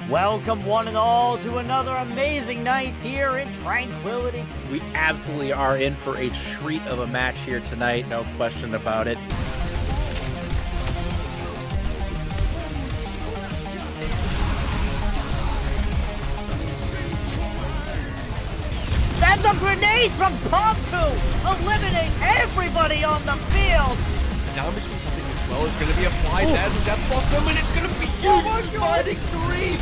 Welcome one and all to another amazing night here in Tranquility. We absolutely are in for a treat of a match here tonight, no question about it. And the grenade from Pomku, eliminating everybody on the field. Now between something as well is going to be a fly as a death buff them, and it's going to be huge. Fighting three.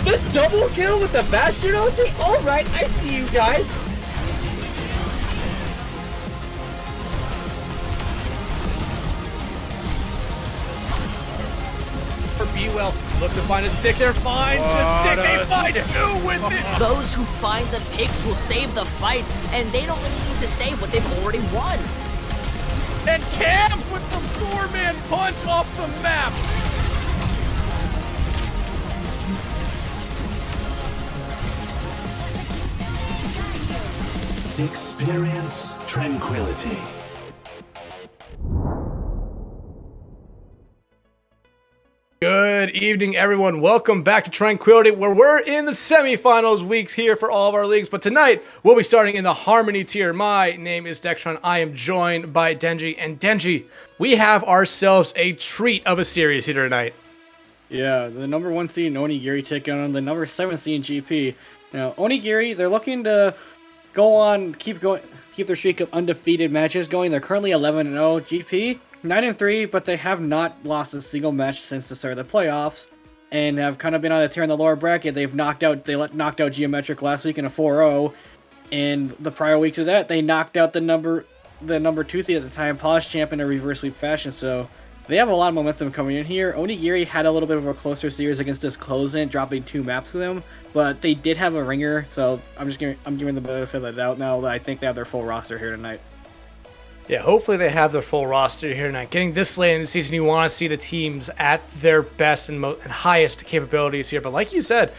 The double kill with the Bastion ulti? Alright, I see you guys. For B-Well, look to find a stick there, finds the stick, they find two with it! Those who find the picks will save the fight, and they don't really need to save what they've already won. And Cam with the four-man punch off the map! Experience tranquility. Good evening, everyone. Welcome back to Tranquility, where we're in the semifinals weeks here for all of our leagues. But tonight, we'll be starting in the Harmony Tier. My name is Dexatron. I am joined by Denji. And Denji, we have ourselves a treat of a series here tonight. Yeah, the number 1 seed Onigiri taking on the number 7 seed GP. Now, Onigiri, they're looking to keep their streak of undefeated matches going. They're currently 11-0. GP 9-3, but they have not lost a single match since the start of the playoffs, and have kind of been on a tear in the lower bracket. They knocked out Geometric last week in a 4-0, and the prior week to that, they knocked out the number 2 seed at the time, Polish Champ, in a reverse sweep fashion. So they have a lot of momentum coming in here. Onigiri had a little bit of a closer series against this Closent, dropping 2 maps to them, but they did have a ringer, so I'm giving the benefit of the doubt now that I think they have their full roster here tonight. Yeah, hopefully they have their full roster here tonight. Getting this late in the season, you want to see the teams at their best and highest capabilities here. But like you said,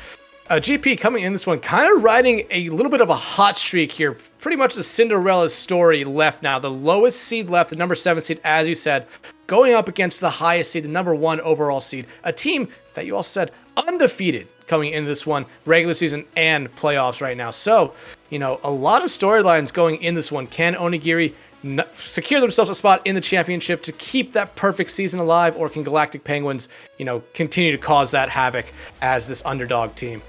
GP coming in this one, kind of riding a little bit of a hot streak here. Pretty much the Cinderella story left now. The lowest seed left, the number 7 seed, as you said, going up against the highest seed, the number 1 overall seed. A team that you also said undefeated coming into this one, regular season and playoffs right now. So, a lot of storylines going in this one. Can Onigiri secure themselves a spot in the championship to keep that perfect season alive, or can Galactic Penguins, continue to cause that havoc as this underdog team?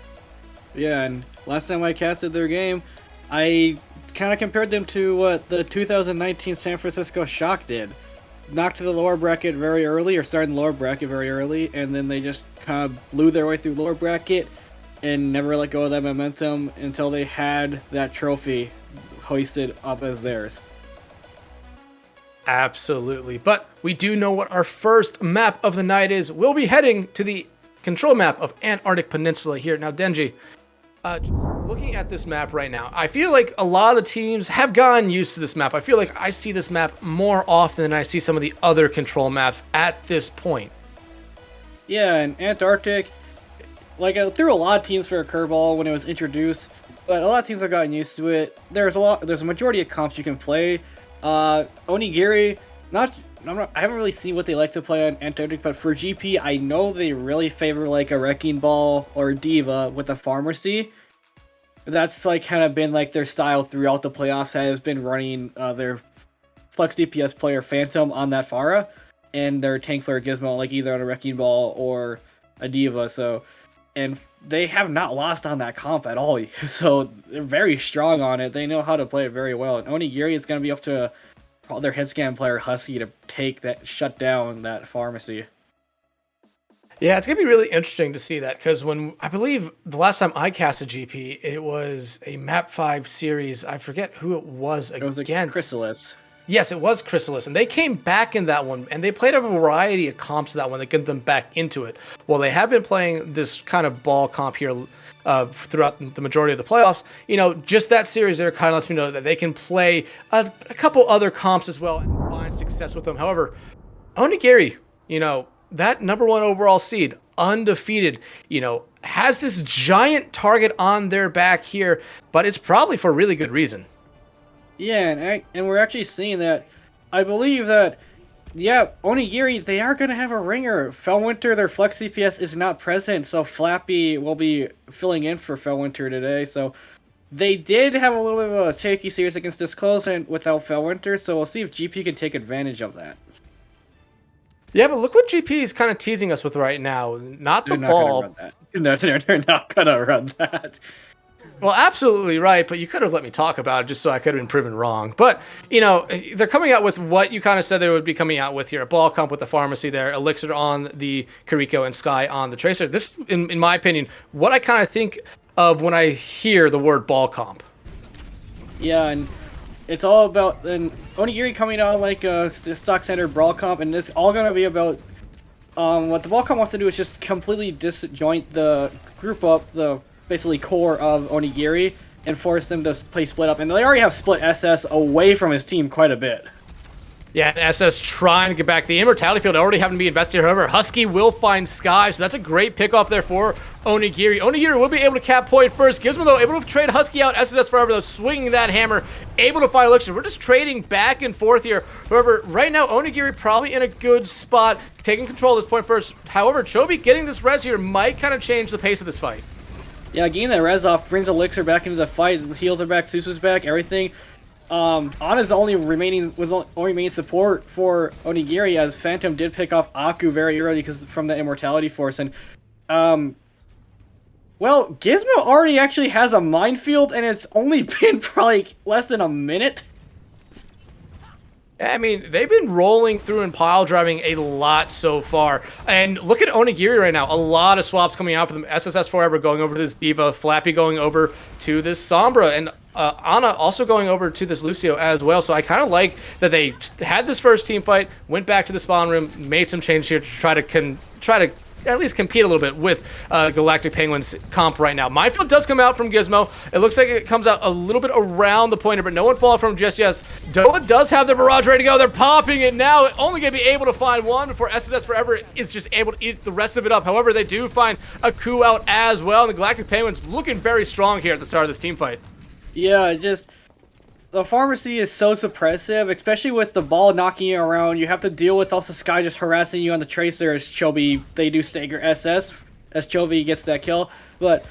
Yeah, and last time I casted their game, I kind of compared them to what the 2019 San Francisco Shock did. Knocked to the lower bracket very early, or started in the lower bracket very early, and then they just kind of blew their way through lower bracket and never let go of that momentum until they had that trophy hoisted up as theirs. Absolutely. But we do know what our first map of the night is. We'll be heading to the control map of Antarctic Peninsula here. Now, Denji, just looking at this map right now, I feel like a lot of the teams have gotten used to this map. I feel like I see this map more often than I see some of the other control maps at this point. Yeah, and Antarctic, I threw a lot of teams for a curveball when it was introduced, but a lot of teams have gotten used to it. There's a majority of comps you can play. Onigiri, I haven't really seen what they like to play on Antarctic, but for GP, I know they really favor a Wrecking Ball or D.Va with the Pharmacy. That's kind of been their style throughout the playoffs. Has been running their Flex DPS player Phantom on that Pharah, and their tank player Gizmo either on a Wrecking Ball or a D.Va. And they have not lost on that comp at all. So they're very strong on it. They know how to play it very well. And Onigiri is going to be up to their head scan player Husky to shut down that Pharmacy. Yeah, it's going to be really interesting to see that, because I believe the last time I casted GP, it was a Map 5 series. I forget who it was against. It was Chrysalis. Yes, it was Chrysalis, and they came back in that one, and they played a variety of comps to that one that get them back into it. Well, they have been playing this kind of ball comp here throughout the majority of the playoffs. Just that series there kind of lets me know that they can play a couple other comps as well and find success with them. However, Onigiri, that number 1 overall seed, undefeated, has this giant target on their back here, but it's probably for a really good reason. Yeah, and we're actually seeing that. I believe that Yeah, Onigiri, they are going to have a ringer. Fellwinter, their flex CPS is not present, so Flappy will be filling in for Fellwinter today. So they did have a little bit of a shaky series against Disclose and without Fellwinter, so we'll see if GP can take advantage of that. Yeah, but look what GP is kind of teasing us with right now. Not the They're not ball. gonna run that. No, they're not going to run that. Well, absolutely right, but you could have let me talk about it just so I could have been proven wrong. But, you know, they're coming out with what you kind of said they would be coming out with here. A ball comp with the pharmacy there, Elixir on the Kiriko, and Sky on the Tracer. This, in my opinion, what I kind of think of when I hear the word ball comp. Yeah, and it's all about Onigiri coming out like a stock standard brawl comp, and it's all going to be about what the ball comp wants to do is just completely disjoint the group up, the basically core of Onigiri, and force them to play split up. And they already have split SS away from his team quite a bit. Yeah, and SS trying to get back the immortality field, already having to be invested. However, Husky will find Sky, so that's a great pickoff there for Onigiri. Onigiri will be able to cap point first. Gizmo, though, able to trade Husky out. SS forever, though, swinging that hammer, able to find Elixir. We're just trading back and forth here. However, right now, Onigiri probably in a good spot, taking control of this point first. However, Chobi getting this res here might kind of change the pace of this fight. Yeah, getting that res off brings Elixir back into the fight. The heals are back, Susu's back, everything. Ana's the only remaining support for Onigiri, as Phantom did pick off Aku very early because from the immortality force. And well, Gizmo already actually has a minefield, and it's only been probably less than a minute. I mean, they've been rolling through and pile driving a lot so far. And look at Onigiri right now. A lot of swaps coming out for them. SSS Forever going over to this Diva. Flappy going over to this Sombra. And Ana also going over to this Lucio as well. So I kind of like that they had this first team fight, went back to the spawn room, made some changes here to try to at least compete a little bit with Galactic Penguin's comp right now. Minefield does come out from Gizmo. It looks like it comes out a little bit around the pointer, but no one fall from just yet. Doa does have their barrage ready to go. They're popping it now. Only going to be able to find one before SSS Forever is just able to eat the rest of it up. However, they do find a coup out as well, and the Galactic Penguins looking very strong here at the start of this team fight. Yeah, the pharmacy is so suppressive, especially with the ball knocking you around. You have to deal with also Sky just harassing you on the Tracer as Chobi, they do stagger SS as Chobi gets that kill. But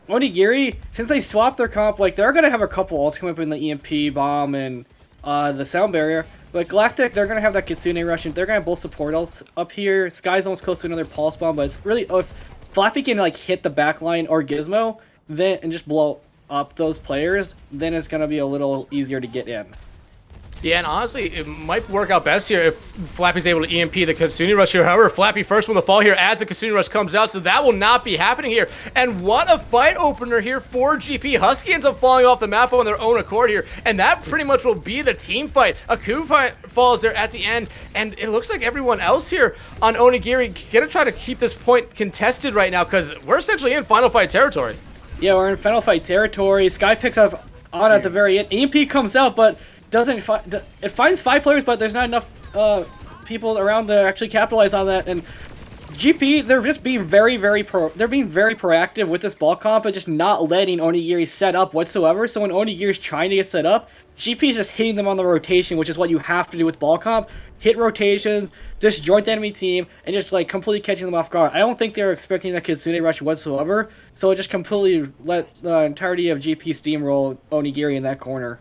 Onigiri, since they swapped their comp, like they're going to have a couple ults come up in the EMP bomb and the sound barrier. But Galactic, they're going to have that Kitsune rush, and they're going to have both support ults up here. Sky's almost close to another pulse bomb, but it's really, if Flappy can like hit the backline or Gizmo, then and just blow up those players, then it's going to be a little easier to get in. Yeah, and honestly, it might work out best here if Flappy's able to EMP the Kitsune Rush here. However, Flappy first one to fall here as the Kitsune Rush comes out, so that will not be happening here. And what a fight opener here for GP. Husky ends up falling off the map on their own accord here, and that pretty much will be the team fight. A coup falls there at the end, and it looks like everyone else here on Onigiri gonna try to keep this point contested right now, because we're essentially in final fight territory. Yeah, we're in final fight territory. Sky picks up on at the very end. EMP comes out, but it finds 5 players, but there's not enough people around to actually capitalize on that. And GP, they're just being very proactive with this ball comp, and just not letting Onigiri set up whatsoever. So when Onigiri's trying to get set up, GP is just hitting them on the rotation, which is what you have to do with ball comp. Hit rotations, disjoint the enemy team, and just like completely catching them off guard. I don't think they're expecting that Kitsune Rush whatsoever, so it just completely let the entirety of GP steamroll Onigiri in that corner.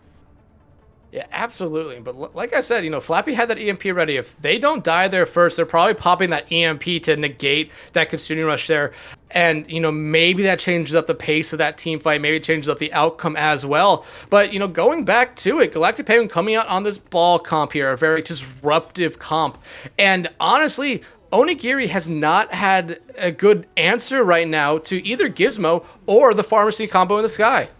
Yeah, absolutely. But like I said, you know, Flappy had that EMP ready. If they don't die there first, they're probably popping that EMP to negate that Kitsune Rush there. And, you know, maybe that changes up the pace of that team fight. Maybe it changes up the outcome as well. But, you know, going back to it, Galactic Penguin coming out on this ball comp here, a very disruptive comp. And honestly, Onigiri has not had a good answer right now to either Gizmo or the Pharmacy combo in the Sky.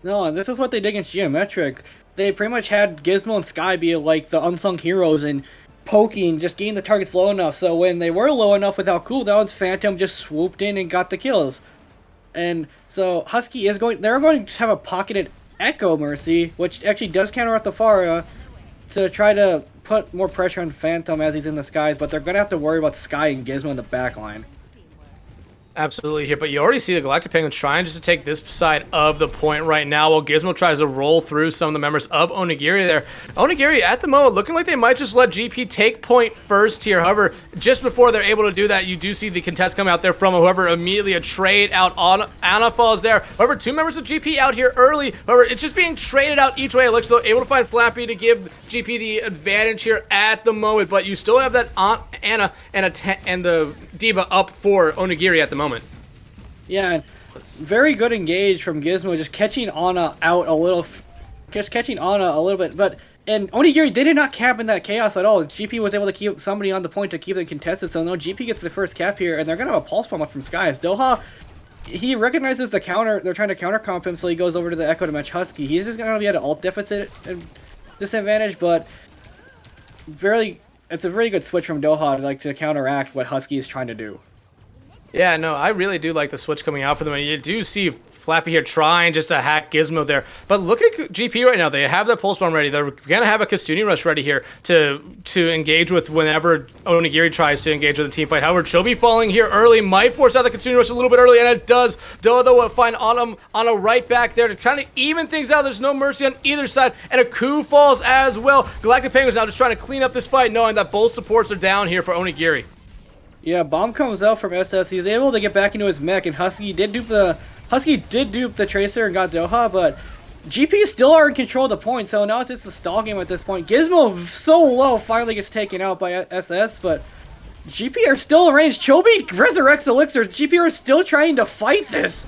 No, this is what they did against Geometric. They pretty much had Gizmo and Sky be like the unsung heroes and poking, just getting the targets low enough. So when they were low enough without cooldowns, Phantom just swooped in and got the kills. And so Husky they're going to have a pocketed Echo Mercy, which actually does counteract the Pharah to try to put more pressure on Phantom as he's in the skies, but they're going to have to worry about Sky and Gizmo in the backline. Absolutely here, but you already see the Galactic Penguins trying just to take this side of the point right now while Gizmo tries to roll through some of the members of Onigiri there. Onigiri at the moment looking like they might just let GP take point first here. However, just before they're able to do that, you do see the contest come out there from whoever immediately a trade out on Anna falls there. However, 2 members of GP out here early. However, it's just being traded out each way. Elixir though able to find Flappy to give GP the advantage here at the moment, but you still have that Anna and the Diva up for Onigiri at the moment. Yeah, and very good engage from Gizmo, just catching Anna out a little, just catching Anna a little bit. But and Onigiri, they did not cap in that chaos at all. GP was able to keep somebody on the point to keep them contested. So no, GP gets the first cap here, and they're gonna have a pulse bomb up from Skies. Doha, he recognizes the counter. They're trying to counter comp him, so he goes over to the Echo to match Husky. He's just gonna be at an ult deficit and disadvantage, but it's a very good switch from Doha to counteract what Husky is trying to do. Yeah, no, I really do like the switch coming out for them. And you do see Flappy here trying just to hack Gizmo there. But look at GP right now. They have that Pulse Bomb ready. They're going to have a Kastuni Rush ready here to engage with whenever Onigiri tries to engage with a team fight. However, Chobi falling here early might force out the Kastuni Rush a little bit early, and it does. Doa, though, will find Anna right back there to kind of even things out. There's no mercy on either side, and a coup falls as well. Galactic Penguins now just trying to clean up this fight, knowing that both supports are down here for Onigiri. Yeah, bomb comes out from SS. He's able to get back into his mech, and Husky did dupe the Tracer and got Doha, but GP still are in control of the point, so now it's just a stall game at this point. Gizmo, so low, finally gets taken out by SS, but GP are still in range. Chobi resurrects Elixir. GP are still trying to fight this.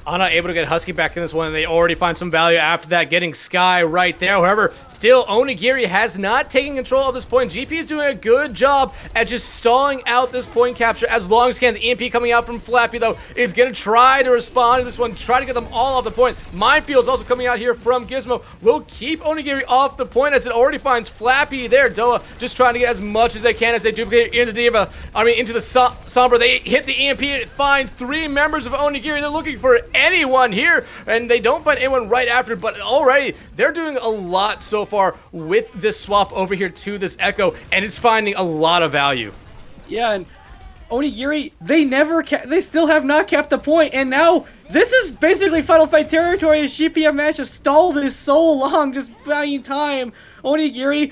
Anna able to get Husky back in this one, and they already find some value after that, getting Sky right there. However, still, Onigiri has not taken control of this point. GP is doing a good job at just stalling out this point capture as long as can. The EMP coming out from Flappy, though, is going to try to respond to this one, try to get them all off the point. Minefield's also coming out here from Gizmo. Will keep Onigiri off the point as it already finds Flappy there. Doa just trying to get as much as they can as they duplicate into the Sombra. They hit the EMP. It finds 3 members of Onigiri. They're looking for anyone here, and they don't find anyone right after, but already they're doing a lot so far with this swap over here to this Echo, and it's finding a lot of value. Yeah, and Onigiri, they still have not kept the point, and now this is basically Final Fight territory as GP managed to stall this so long, just buying time. Onigiri,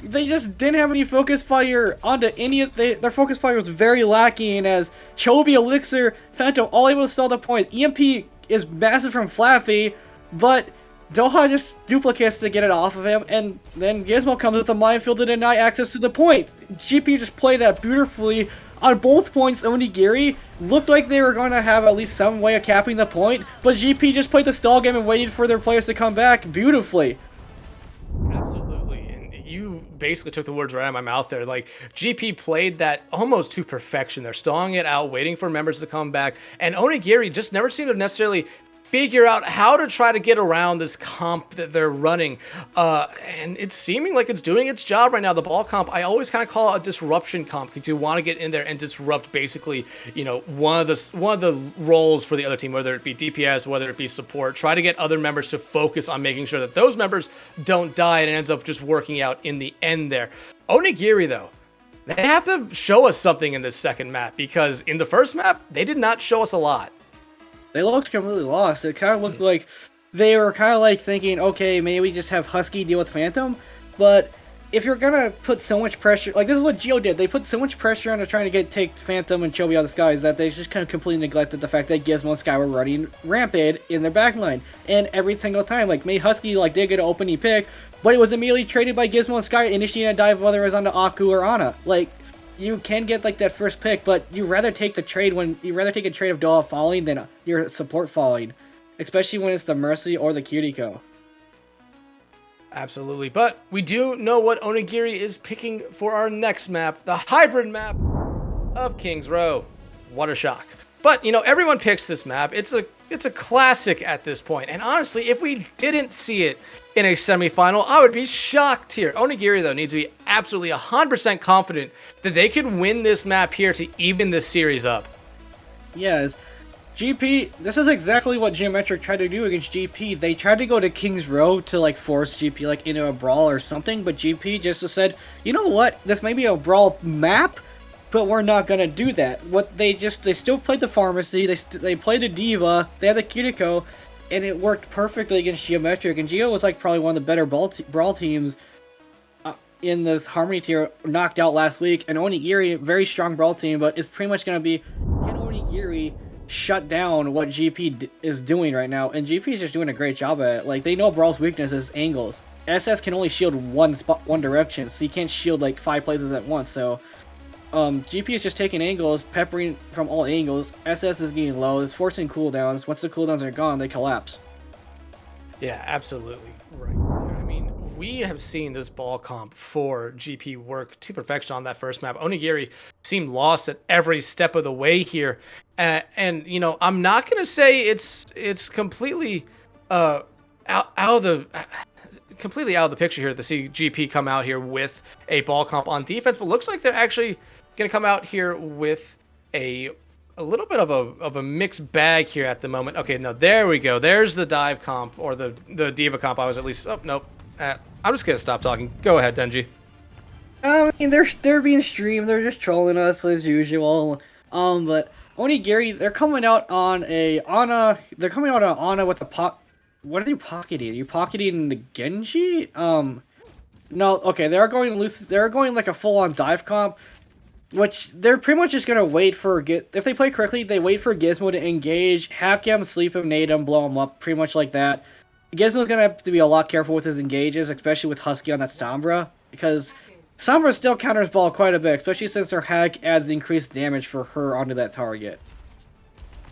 they just didn't have any focus fire onto any of their focus fire was very lacking, as Chobi, Elixir, Phantom all able to stall the point. EMP is massive from Flappy, but Doha just duplicates to get it off of him, and then Gizmo comes with a minefield to deny access to the point. GP just played that beautifully on both points. Onigiri looked like they were going to have at least some way of capping the point, but GP just played the stall game and waited for their players to come back beautifully. Absolutely, and you basically took the words right out of my mouth there. Like, GP played that almost to perfection. They're stalling it out, waiting for members to come back, and Onigiri just never seemed to necessarily figure out how to try to get around this comp that they're running, and it's seeming like it's doing its job right now. The ball comp, I always kind of call it a disruption comp, because you want to get in there and disrupt basically, you know, one of the roles for the other team, whether it be DPS, whether it be support. Try to get other members to focus on making sure that those members don't die, and it ends up just working out in the end there. Onigiri, though, they have to show us something in this second map, because in the first map they did not show us a lot. They looked completely lost. It kind of looked like they were kind of like thinking, okay, maybe we just have Husky deal with Phantom. But if you're going to put so much pressure, like this is what Geo did. They put so much pressure onto trying to take Phantom and Chobi out of the skies that they just kind of completely neglected the fact that Gizmo and Sky were running rampant in their backline. And every single time, like, May Husky, like, did get an opening pick, but it was immediately traded by Gizmo and Sky, initiating a dive, whether it was onto Aku or Ana. Like, you can get like that first pick, but you rather take a trade of Doha falling than your support falling, especially when it's the Mercy or the Kiriko. Absolutely, but we do know what Onigiri is picking for our next map, the hybrid map of King's Row. What a shock! But you know, everyone picks this map. It's a classic at this point, and honestly, if we didn't see it in a semifinal, I would be shocked here. Onigiri, though, needs to be absolutely 100% confident that they can win this map here to even this series up. Yes. GP, this is exactly what Geometric tried to do against GP. They tried to go to King's Row to like force GP like into a brawl or something, but GP just said, you know what, this may be a brawl map, but we're not gonna do that. They still played the Pharmacy, they played the Diva, they had the Kiriko, and it worked perfectly against Geometric, and Geo was like probably one of the better brawl teams in this Harmony tier, knocked out last week, and Onigiri, very strong brawl team, but it's pretty much gonna be, can Onigiri shut down what GP is doing right now? And GP is just doing a great job at it. Like, they know Brawl's weakness is angles. SS can only shield one direction, so you can't shield like 5 places at once, so GP is just taking angles, peppering from all angles. SS is getting low, it's forcing cooldowns. Once the cooldowns are gone, they collapse. Yeah, absolutely. Right there. I mean, we have seen this ball comp for GP work to perfection on that first map. Onigiri seemed lost at every step of the way here. And you know, I'm not going to say it's completely out of the picture here to see GP come out here with a ball comp on defense, but looks like they're actually going to come out here with a little bit of a mixed bag here at the moment. Okay, no, there we go. There's the dive comp, or the diva comp. I was at least. Oh nope. I'm just gonna stop talking. Go ahead, Denji. I mean, they're being streamed. They're just trolling us as usual. But Onigiri, they're coming out on Ana. They're coming out on Ana with a What are you pocketing? Are you pocketing the Genji? No. Okay, they're going loose. They're going like a full-on dive comp, which they're pretty much just gonna wait for. If they play correctly, they wait for Gizmo to engage, hack him, sleep him, nade him, blow him up, pretty much like that. Gizmo's gonna have to be a lot careful with his engages, especially with Husky on that Sombra, because Sombra still counters ball quite a bit, especially since her hack adds increased damage for her onto that target.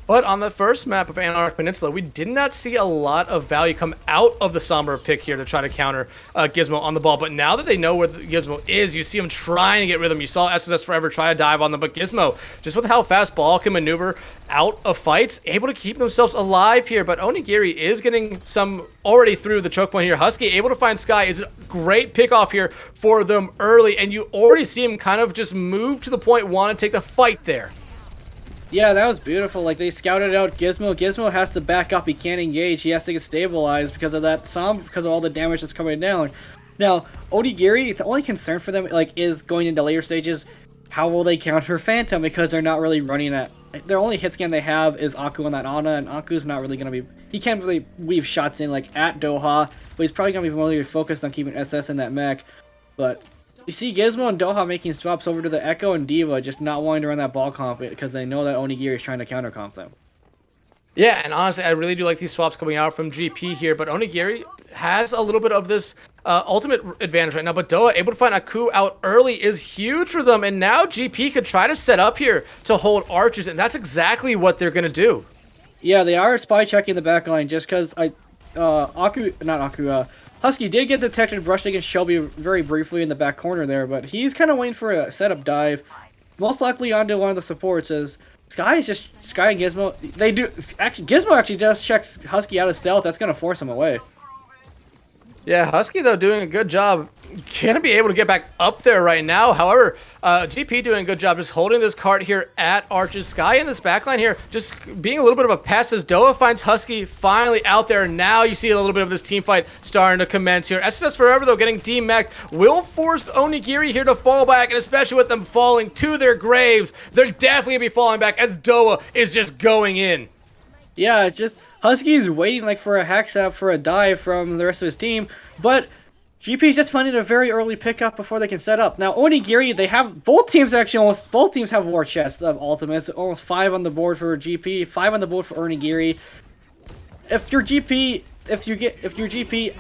But on the first map of Anarch Peninsula, we did not see a lot of value come out of the Sombra pick here to try to counter Gizmo on the ball. But now that they know where Gizmo is, you see him trying to get rid of him. You saw SSS Forever try to dive on them, but Gizmo, just with how fast ball can maneuver out of fights, able to keep themselves alive here. But Onigiri is getting some already through the choke point here. Husky able to find Sky is a great pick off here for them early, and you already see him kind of just move to the point, want to take the fight there. Yeah, that was beautiful. Like, they scouted out Gizmo. Gizmo has to back up. He can't engage. He has to get stabilized because of that because of all the damage that's coming down. Now, Onigiri, the only concern for them, like, is going into later stages, how will they counter Phantom? Because they're not really running at... Their only hit scan they have is Aku on that Ana, and Aku's not really going to be... He can't really weave shots in, like, at Doha, but he's probably going to be more focused on keeping SS in that mech. But... You see Gizmo and Doha making swaps over to the Echo and Diva, just not wanting to run that ball comp because they know that Onigiri is trying to counter comp them. Yeah, and honestly, I really do like these swaps coming out from GP here, but Onigiri has a little bit of this ultimate advantage right now, but Doha able to find Aku out early is huge for them, and now GP could try to set up here to hold archers, and that's exactly what they're going to do. Yeah, they are spy checking the back line just because Husky did get detected brushed against Shelby very briefly in the back corner there, but he's kind of waiting for a setup dive. Most likely onto one of the supports as Sky and Gizmo. Gizmo actually just checks Husky out of stealth. That's going to force him away. Yeah, Husky, though, doing a good job. Gonna be able to get back up there right now. However, GP doing a good job just holding this cart here at Arches. Sky in this backline here, just being a little bit of a pest as Doha finds Husky finally out there. Now you see a little bit of this team fight starting to commence here. SS Forever, though, getting demeched will force Onigiri here to fall back, and especially with them falling to their graves, they're definitely gonna be falling back as Doha is just going in. Yeah, just Husky's waiting like for a hack setup for a dive from the rest of his team, but GP's just finding a very early pickup before they can set up. Now Onigiri, they have both teams have war chests of ultimates, almost 5 on the board for GP, 5 on the board for Onigiri. If you're GP,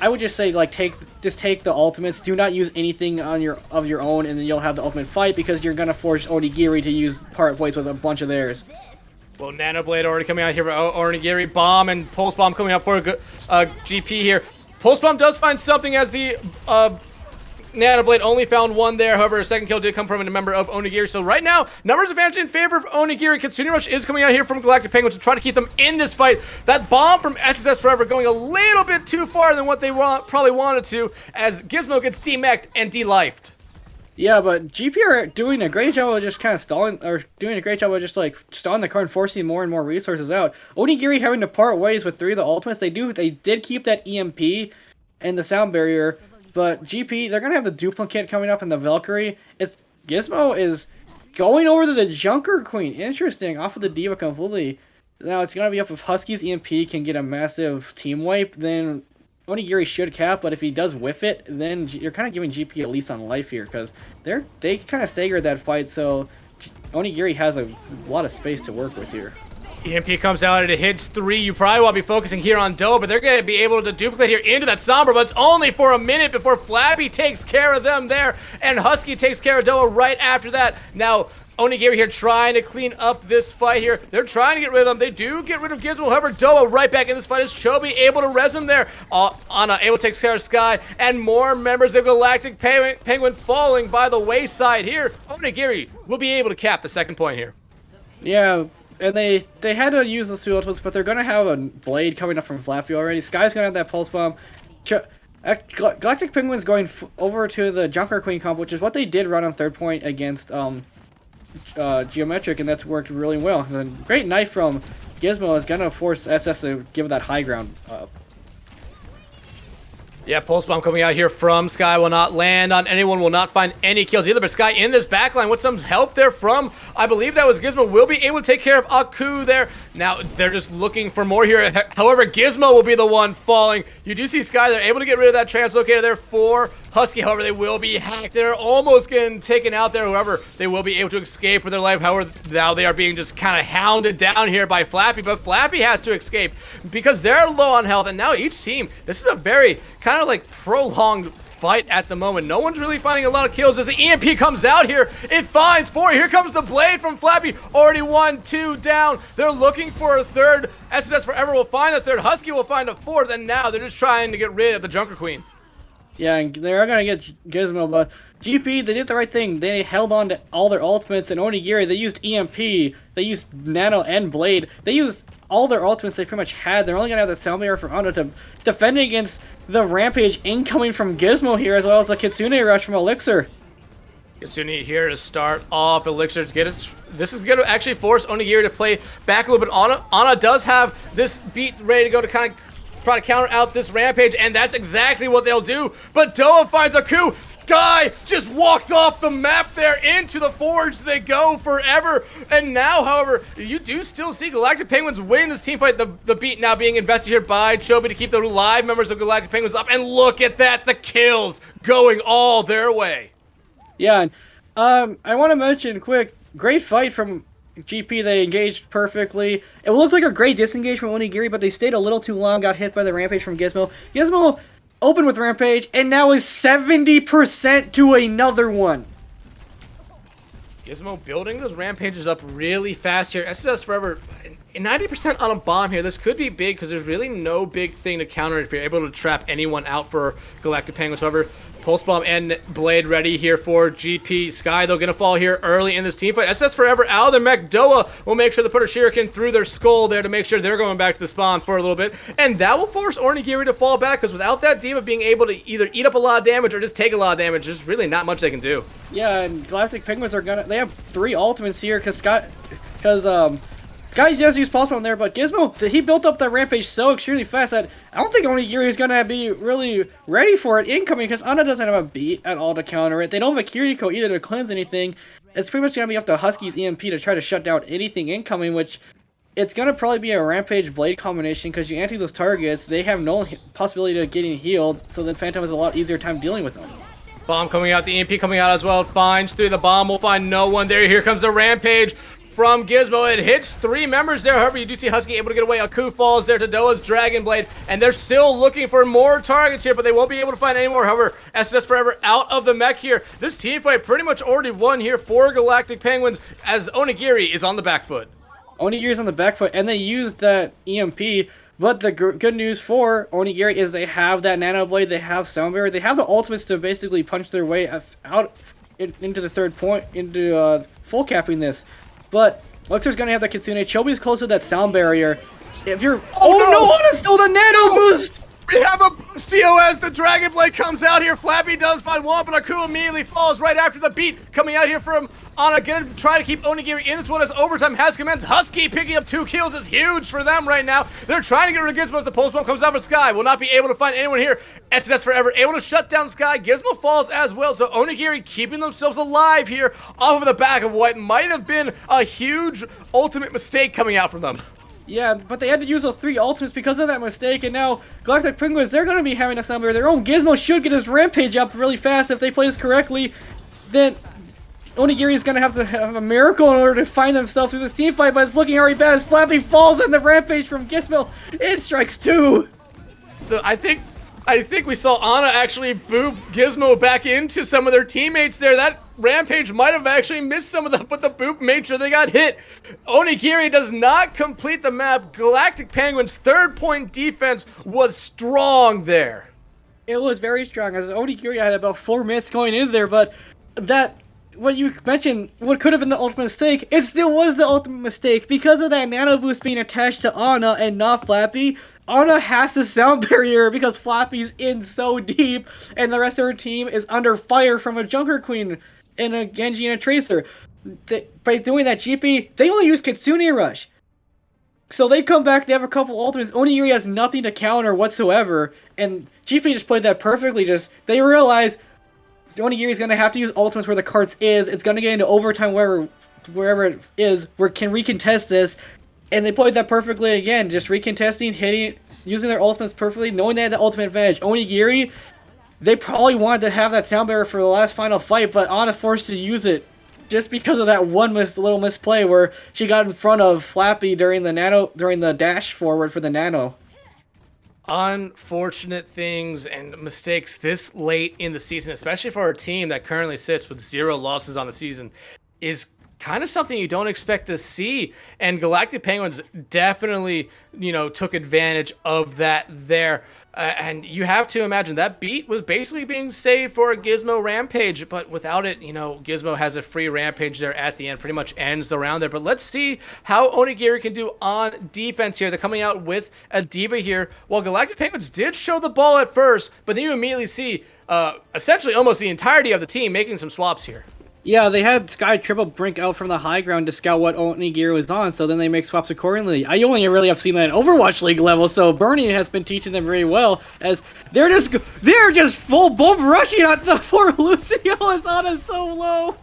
I would just say like take the ultimates. Do not use anything of your own, and then you'll have the ultimate fight because you're gonna force Onigiri to use part ways with a bunch of theirs. Well, Nano Blade already coming out here for Onigiri. Bomb and Pulse Bomb coming out for GP here. Pulse Bomb does find something as the Nano Blade only found one there. However, a second kill did come from a member of Onigiri. So right now, numbers advantage in favor of Onigiri. Kitsune Rush is coming out here from Galactic Penguin to try to keep them in this fight. That bomb from SSS Forever going a little bit too far than what they probably wanted to, as Gizmo gets demeched and de-lifed. Yeah, but GP are doing a great job of just kind of stalling like stalling the card and forcing more and more resources out. Onigiri having to part ways with 3 of the ultimates. They did keep that EMP and the sound barrier, but GP, they're gonna have the duplicate coming up in the Valkyrie. If Gizmo is going over to the Junker Queen. Interesting. Off of the Diva completely. Now it's going to be up if Husky's EMP can get a massive team wipe. Then Onigiri should cap. But if he does whiff it, then you're kind of giving GP at least on life here. Because they kind of staggered that fight. So Onigiri has a lot of space to work with here. EMP comes out and it hits 3. You probably want to be focusing here on Doa, but they're going to be able to duplicate here into that Sombra, but it's only for a minute before Flappy takes care of them there, and Husky takes care of Doa right after that. Now, Onigiri here trying to clean up this fight here. They're trying to get rid of them. They do get rid of Gizmo. However, Doa right back in this fight. Is Chobi able to res him there? Anna able to take care of Sky, and more members of Galactic Penguin falling by the wayside here. Onigiri will be able to cap the second point here. Yeah. And they had to use the two ultimates, but they're going to have a blade coming up from Flappy already. Sky's going to have that pulse bomb. Galactic Penguin's going over to the Junker Queen comp, which is what they did run on third point against Geometric, and that's worked really well. And a great knife from Gizmo is going to force SS to give that high ground up. Yeah, Pulse Bomb coming out here from Sky will not land on anyone, will not find any kills either, but Sky in this backline with some help there from, I believe that was Gizmo, will be able to take care of Aku there. Now, they're just looking for more here. However, Gizmo will be the one falling. You do see Sky, they're able to get rid of that translocator there for Husky. However, they will be hacked. They're almost getting taken out there. However, they will be able to escape with their life. However, now they are being just kind of hounded down here by Flappy, but Flappy has to escape because they're low on health, and now each team, this is a very kind of like prolonged fight at the moment. No one's really finding a lot of kills as the EMP comes out here. It finds 4. Here comes the blade from Flappy. Already 1, 2 down. They're looking for a third. SS Forever will find a third. Husky will find a fourth, and now they're just trying to get rid of the Junker Queen. Yeah, and they are going to get Gizmo, but GP, they did the right thing. They held on to all their ultimates, and Onigiri, they used EMP, they used Nano and Blade. They used all their ultimates they pretty much had. They're only going to have the Sound Barrier from Ono to defend against the Rampage incoming from Gizmo here, as well as the Kitsune Rush from Elixir. Kitsune here to start off. Elixir to get it. This is going to actually force Onigiri to play back a little bit. Ana does have this beat ready to go to kind of try to counter out this Rampage, and that's exactly what they'll do. But Doa finds a coup. Sky just walked off the map there into the Forge. They go forever. And now, however, you do still see Galactic Penguins winning this team fight. The beat now being invested here by Chobi to keep the live members of Galactic Penguins up. And look at that, the kills going all their way. Yeah, and I want to mention quick, great fight from GP. They engaged perfectly. It looked like a great disengage from Onigiri, but they stayed a little too long, got hit by the Rampage from Gizmo. Gizmo opened with Rampage, and now is 70% to another one. Gizmo building those Rampages up really fast here. SS Forever, 90% on a bomb here. This could be big because there's really no big thing to counter it if you're able to trap anyone out for Galactic Penguins. However, Pulse Bomb and Blade ready here for GP. Sky, though, going to fall here early in this team fight. SS Forever out of their mech. Doa will make sure to put a Shuriken through their skull there to make sure they're going back to the spawn for a little bit. And that will force Onigiri to fall back because without that Diva being able to either eat up a lot of damage or just take a lot of damage, there's really not much they can do. Yeah, and Galactic Penguins are gonna, they have 3 ultimates here because Sky does use Pulse Bomb there, but Gizmo, he built up that Rampage so extremely fast that I don't think Onigiri is going to be really ready for it incoming because Ana doesn't have a beat at all to counter it. They don't have a Kiriko either to cleanse anything. It's pretty much going to be up to Husky's EMP to try to shut down anything incoming, which it's going to probably be a Rampage Blade combination because you anti those targets, they have no possibility of getting healed, so then Phantom has a lot easier time dealing with them. Bomb coming out, the EMP coming out as well. It finds through the bomb, will find no one there. Here comes the Rampage from Gizmo. It hits 3 members there. However, you do see Husky able to get away. Aku falls there to Doa's Dragon Blade, and they're still looking for more targets here, but they won't be able to find any more. However, SS Forever out of the mech here. This team fight pretty much already won here for Galactic Penguins as Onigiri is on the back foot. Onigiri's on the back foot, and they used that EMP, but the good news for Onigiri is they have that Nano Blade, they have Sound Barrier, they have the ultimates to basically punch their way out into the third point, into full capping this. But Elixir's gonna have the Kitsune. Chobi's close to that Sound Barrier. If you're... Oh no! Ana stole the Nano Boost! We have a steal Stiko as the Dragon Blade comes out here. Flappy does find one, but Aku immediately falls right after the beat. Coming out here from Ana, gonna try to keep Onigiri in this one as overtime has commenced. Husky picking up 2 kills is huge for them right now. They're trying to get rid of Gizmo as the pulse bomb comes out for Sky. Will not be able to find anyone here. S10 forever able to shut down Sky. Gizmo falls as well, so Onigiri keeping themselves alive here off of the back of what might have been a huge ultimate mistake coming out from them. Yeah, but they had to use those 3 ultimates because of that mistake, and now Galactic Penguins, they're going to be having a summon of their own. Gizmo should get his rampage up really fast if they play this correctly. Then Onigiri is going to have a miracle in order to find themselves through this team fight, but it's looking already bad as Flappy falls in the rampage from Gizmo. It strikes 2. I think we saw Ana actually boop Gizmo back into some of their teammates there. That rampage might have actually missed some of them, but the boop made sure they got hit. Onigiri does not complete the map. Galactic Penguins' 3rd point defense was strong there. It was very strong, as Onigiri had about 4 minutes going into there, but what you mentioned, what could have been the ultimate mistake, it still was the ultimate mistake. Because of that nano boost being attached to Ana and not Flappy, Ana has the sound barrier because Flappy's in so deep, and the rest of her team is under fire from a Junker Queen and a Genji and a Tracer. By doing that, GP, they only use Kitsune Rush. So they come back, they have a couple ultimates, Onigiri has nothing to counter whatsoever, and GP just played that perfectly. They realize Onigiri is going to have to use ultimates where the carts is, it's going to get into overtime wherever it is, where can recontest this. And they played that perfectly again, just recontesting, hitting, using their ultimates perfectly, knowing they had the ultimate advantage. Onigiri, they probably wanted to have that sound barrier for the last final fight, but Ana forced to use it just because of that one little misplay where she got in front of Flappy during the dash forward for the nano. Unfortunate things and mistakes this late in the season, especially for a team that currently sits with 0 losses on the season, is kind of something you don't expect to see. And Galactic Penguins definitely, took advantage of that there. And you have to imagine that beat was basically being saved for a Gizmo rampage, but without it, Gizmo has a free rampage there at the end, pretty much ends the round there. But let's see how Onigiri can do on defense here. They're coming out with a Diva here, while Galactic Penguins did show the ball at first, but then you immediately see essentially almost the entirety of the team making some swaps here. Yeah, they had Sky triple brink out from the high ground to scout what Onigiri was on, so then they make swaps accordingly. I only really have seen that at Overwatch League level, so Bernie has been teaching them very well, as they're just full bomb rushing on the poor Lucio is on so low.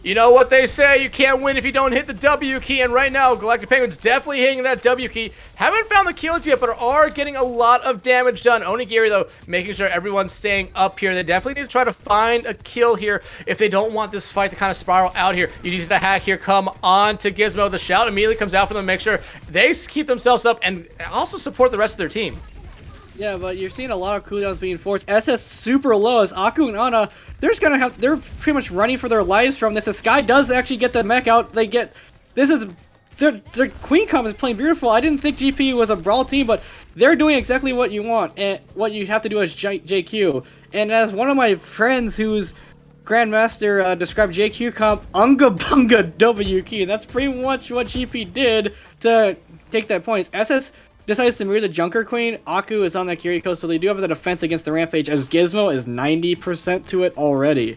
You know what they say, you can't win if you don't hit the W key, and right now, Galactic Penguins definitely hitting that W key. Haven't found the kills yet, but are getting a lot of damage done. Onigiri, though, making sure everyone's staying up here. They definitely need to try to find a kill here if they don't want this fight to kind of spiral out here. You use the hack here, come on to Gizmo. The shout immediately comes out for them, make sure they keep themselves up and also support the rest of their team. Yeah, but you're seeing a lot of cooldowns being forced. SS super low as Aku and Ana, they're pretty much running for their lives from this. The Sky does actually get the mech out. Their Queen comp is playing beautiful. I didn't think GP was a brawl team, but they're doing exactly what you want and what you have to do as JQ. And as one of my friends who's Grandmaster described JQ comp Unga Bunga W key, and that's pretty much what GP did to take that points. SS decides to mirror the Junker Queen. Aku is on that Kiriko, so they do have the defense against the Rampage, as Gizmo is 90% to it already.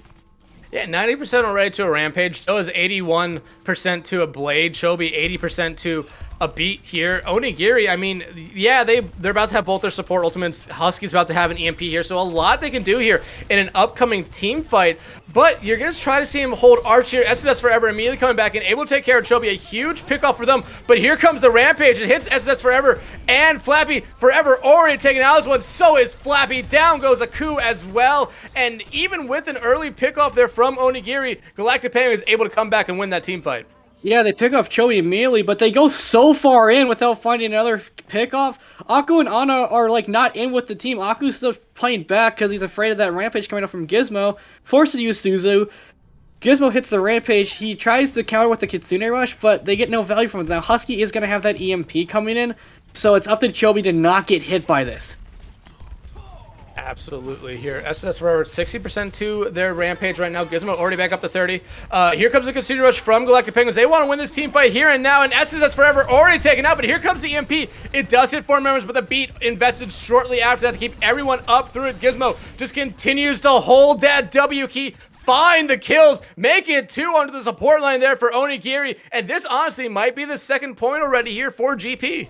Yeah, 90% already to a Rampage. So is 81% to a Blade. Shobi 80% to a beat here. Onigiri, I mean, yeah, they're about to have both their support ultimates. Husky's about to have an EMP here, so a lot they can do here in an upcoming team fight. But you're going to try to see him hold Arch here. S10 forever immediately coming back and able to take care of Shobi. A huge pickoff for them. But here comes the Rampage. It hits S10 forever and Flappy forever already taking out this one. So is Flappy. Down goes Aku as well. And even with an early pickoff there from Onigiri, Galactic Penguins is able to come back and win that team fight. Yeah, they pick off Chobi immediately, but they go so far in without finding another pickoff. Aku and Ana are not in with the team. Aku's still playing back because he's afraid of that Rampage coming up from Gizmo. Forced to use Suzu. Gizmo hits the Rampage. He tries to counter with the Kitsune Rush, but they get no value from it. Now Husky is going to have that EMP coming in, so it's up to Chobi to not get hit by this. Absolutely here. SS Forever 60% to their Rampage right now. Gizmo already back up to 30. Here comes the Casino Rush from Galactic Penguins. They want to win this team fight here and now, and SS Forever already taken out, but here comes the EMP. It does hit 4 members, but the beat invested shortly after that to keep everyone up through it. Gizmo just continues to hold that W key, find the kills, make it 2 onto the support line there for Onigiri, and this honestly might be the second point already here for GP.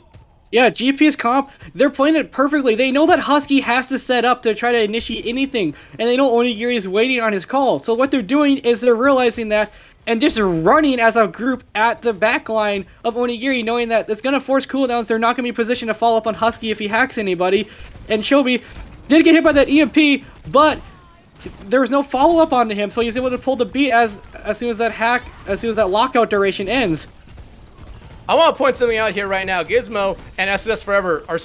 Yeah, GP's comp, they're playing it perfectly. They know that Husky has to set up to try to initiate anything, and they know Onigiri is waiting on his call. So what they're doing is they're realizing that and just running as a group at the back line of Onigiri, knowing that it's going to force cooldowns. They're not going to be positioned to follow up on Husky if he hacks anybody. And Shobi did get hit by that EMP, but there was no follow-up onto him, so he's able to pull the beat as soon as that lockout duration ends. I want to point something out here right now. Gizmo and SS Forever are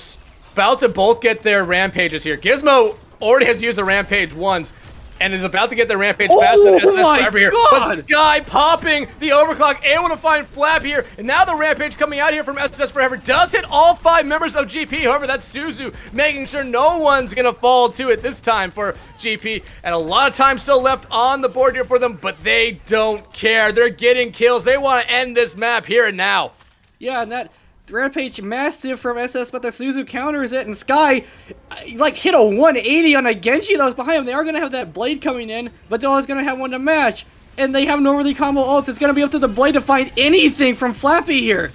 about to both get their rampages here. Gizmo already has used a rampage once and is about to get their rampage faster than SS Forever here. But Sky popping the overclock, able to find Flap here. And now the rampage coming out here from SS Forever does hit all 5 members of GP. However, that's Suzu making sure no one's going to fall to it this time for GP. And a lot of time still left on the board here for them, but they don't care. They're getting kills. They want to end this map here and now. Yeah, and that rampage massive from SS, but the Suzu counters it, and Sky like hit a 180 on a Genji that was behind him. They are gonna have that blade coming in, but they're always gonna have one to match, and they have no really combo ults. It's gonna be up to the blade to find anything from Flappy here.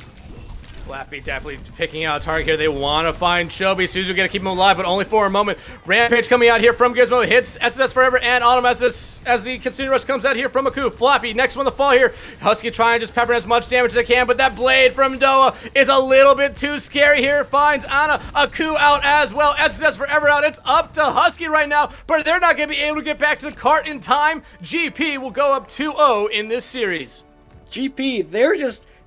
Flappy definitely picking out a target here. They want to find Shobi. Suzu gonna keep him alive, but only for a moment. Rampage coming out here from Gizmo. Hits SS Forever and on him as the Consumer Rush comes out here from Aku. Flappy, next one to fall here. Husky trying to just pepper as much damage as they can, but that blade from Doa is a little bit too scary here. Finds Ana. Aku out as well. SS Forever out. It's up to Husky right now, but they're not gonna be able to get back to the cart in time. GP will go up 2-0 in this series. GP,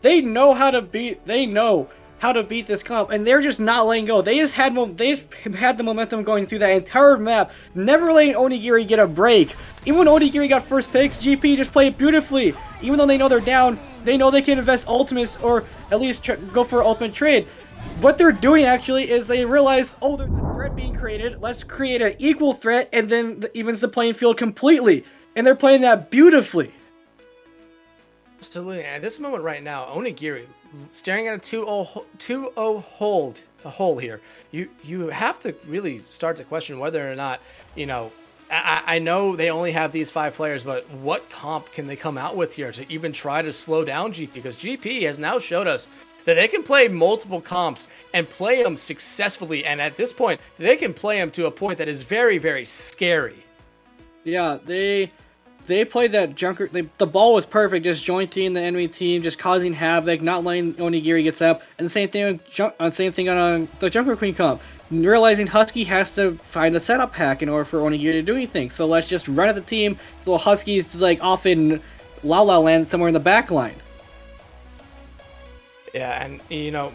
they know how to beat this comp, and they're just not letting go. They've had the momentum going through that entire map, never letting Onigiri get a break. Even when Onigiri got first picks, GP just played beautifully. Even though they know they're down, they know they can invest ultimates or at least go for ultimate trade. What they're doing actually is they realize, oh, there's a threat being created. Let's create an equal threat, and then evens the playing field completely. And they're playing that beautifully. Absolutely. At this moment right now, Onigiri staring at a 2-0 hole here. You have to really start to question whether or not, I know they only have these 5 players, but what comp can they come out with here to even try to slow down GP? Because GP has now showed us that they can play multiple comps and play them successfully. And at this point, they can play them to a point that is very, very scary. Yeah, They played that junker. The ball was perfect, just jointing the enemy team, just causing havoc, not letting Onigiri get up. And the same thing on the Junker Queen comp. Realizing Husky has to find a setup hack in order for Onigiri to do anything. So let's just run at the team. So Husky's like off in La La Land somewhere in the back line. Yeah, and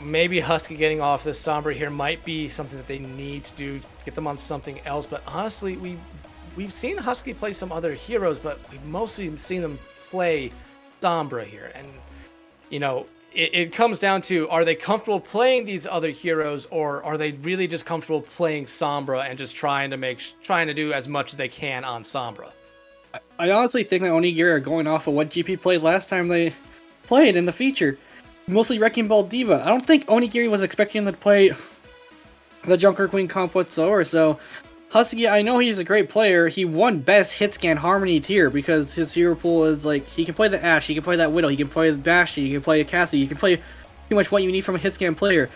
maybe Husky getting off this Sombra here might be something that they need to do, get them on something else. But honestly, We've seen Husky play some other heroes, but we've mostly seen them play Sombra here. And, it comes down to, are they comfortable playing these other heroes, or are they really just comfortable playing Sombra and just trying to do as much as they can on Sombra? I honestly think that Onigiri are going off of what GP played last time they played in the feature. Mostly Wrecking Ball Diva. I don't think Onigiri was expecting them to play the Junker Queen comp whatsoever, so Husky, I know he's a great player. He won best hit scan Harmony tier because his hero pool is like, he can play the Ashe, he can play that Widow, he can play the Bastion, he can play a Cassie, he can play pretty much what you need from a hit scan player.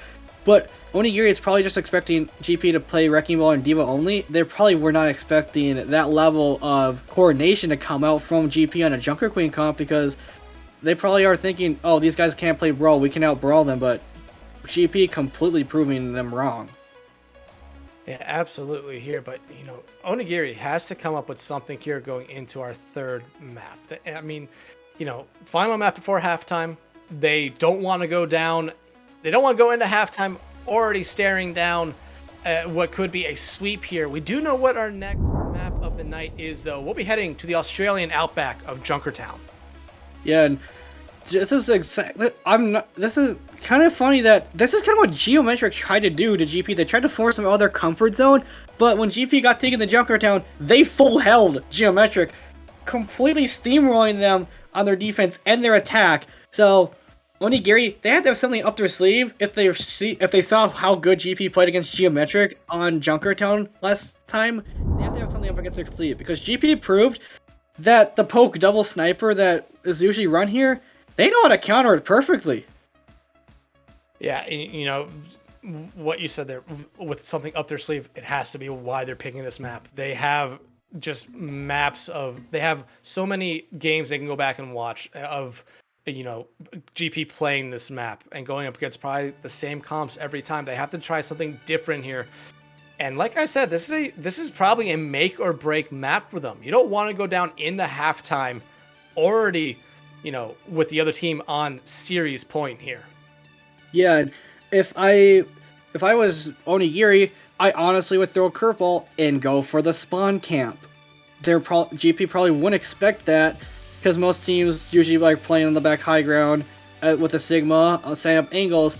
But Onigiri is probably just expecting GP to play Wrecking Ball and Diva only. They probably were not expecting that level of coordination to come out from GP on a Junker Queen comp, because they probably are thinking, oh, these guys can't play Brawl, we can out-Brawl them, but GP completely proving them wrong. Yeah, absolutely here, but Onigiri has to come up with something here going into our third map. I mean, final map before halftime. They don't want to go down. They don't want to go into halftime already staring down at what could be a sweep here. We do know what our next map of the night is, though. We'll be heading to the Australian outback of Junkertown. Yeah, and this is exactly. This is kind of funny that this is kind of what Geometric tried to do to GP. They tried to force them out of their comfort zone, But when GP got taken to Junkertown, they full held Geometric, completely steamrolling them on their defense and their attack. So Onigiri, they had to have something up their sleeve if they saw how good GP played against Geometric on Junkertown last time. They have to have something up against their sleeve because GP proved that the poke double sniper that is usually run here, they know how to counter it perfectly. Yeah, you know, what you said there, with something up their sleeve, it has to be why they're picking this map. They have just maps of, they have so many games they can go back and watch of, you know, GP playing this map and going up against probably the same comps every time. They have to try something different here. And like I said, this is probably a make or break map for them. You don't want to go down in the halftime already, you know, with the other team on series point here. Yeah, if I was Onigiri, I honestly would throw a curveball and go for the spawn camp. GP probably wouldn't expect that because most teams usually like playing on the back high ground with a Sigma, setting up angles.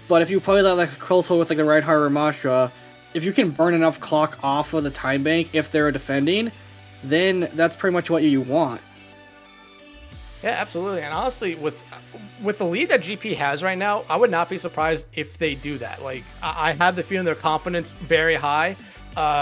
But if you play that like close hold with like the Reinhardt or Matra, if you can burn enough clock off of the time bank if they're defending, then that's pretty much what you want. Yeah, absolutely. And honestly, with the lead that GP has right now, I would not be surprised if they do that. Like, I have the feeling their confidence very high.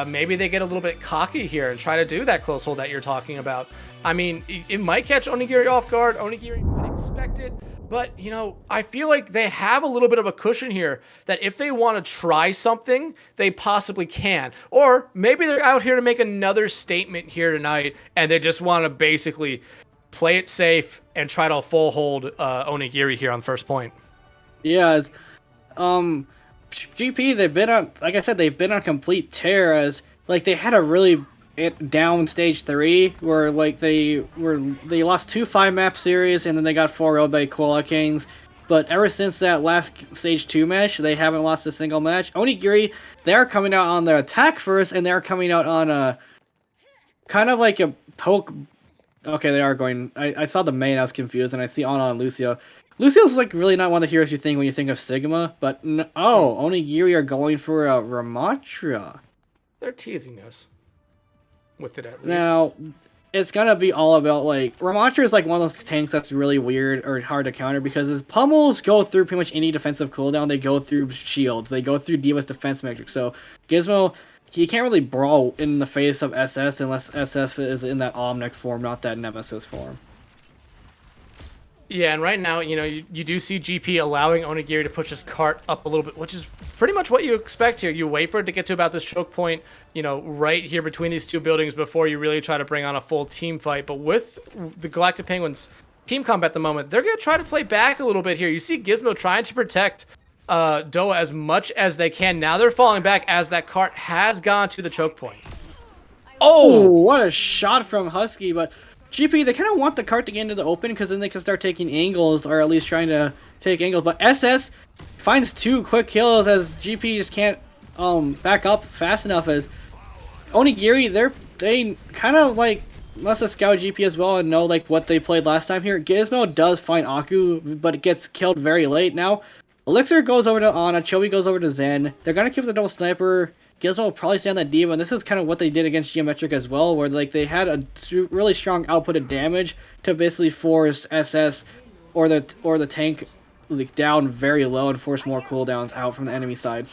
Maybe they get a little bit cocky here and try to do that close hold that you're talking about. I mean, it might catch Onigiri off guard. Onigiri might expect it. But, you know, I feel like they have a little bit of a cushion here that if they want to try something, they possibly can. Or maybe they're out here to make another statement here tonight and they just want to basically play it safe and try to full hold Onigiri here on first point. Yeah, GP, they've been on, like I said, they've been on complete tear as, like, they had a really down stage 3 where, like, they lost 2 5-map series and then they got 4-0 by Koala Kings. But ever since that last stage 2 match, they haven't lost a single match. Onigiri, they're coming out on their attack first and they're coming out on a kind of like a poke. Okay, they are going. I saw the main, I was confused, and I see Anna and Lucio. Lucio's like really not one of the heroes you think when you think of Sigma, but Onigiri are going for a Ramatra. They're teasing us with it at least. Now, it's gonna be all about like Ramatra is like one of those tanks that's really weird or hard to counter because his pummels go through pretty much any defensive cooldown. They go through shields. They go through Diva's defense metric. So Gizmo, he can't really brawl in the face of SS unless SF is in that Omnic form, not that Nemesis form. Yeah, and right now, you know, you do see GP allowing Onigiri to push his cart up a little bit, which is pretty much what you expect here. You wait for it to get to about this choke point, you know, right here between these two buildings before you really try to bring on a full team fight. But with the Galactic Penguins team comp at the moment, they're going to try to play back a little bit here. You see Gizmo trying to protect Doa as much as they can. Now they're falling back as that cart has gone to the choke point. Oh, what a shot from Husky, but GP, they kind of want the cart to get into the open because then they can start taking angles, or at least trying to take angles. But SS finds 2 quick kills as GP just can't back up fast enough. As Onigiri, they kind of like must have scouted GP as well and know like what they played last time here. Gizmo does find Aku, but it gets killed very late. Now Elixir goes over to Ana, Chovy goes over to Zen. They're gonna keep the double sniper. Gizmo will probably stay on that Diva, and this is kind of what they did against Geometric as well, where like they had a really strong output of damage to basically force SS or the tank like down very low and force more cooldowns out from the enemy side.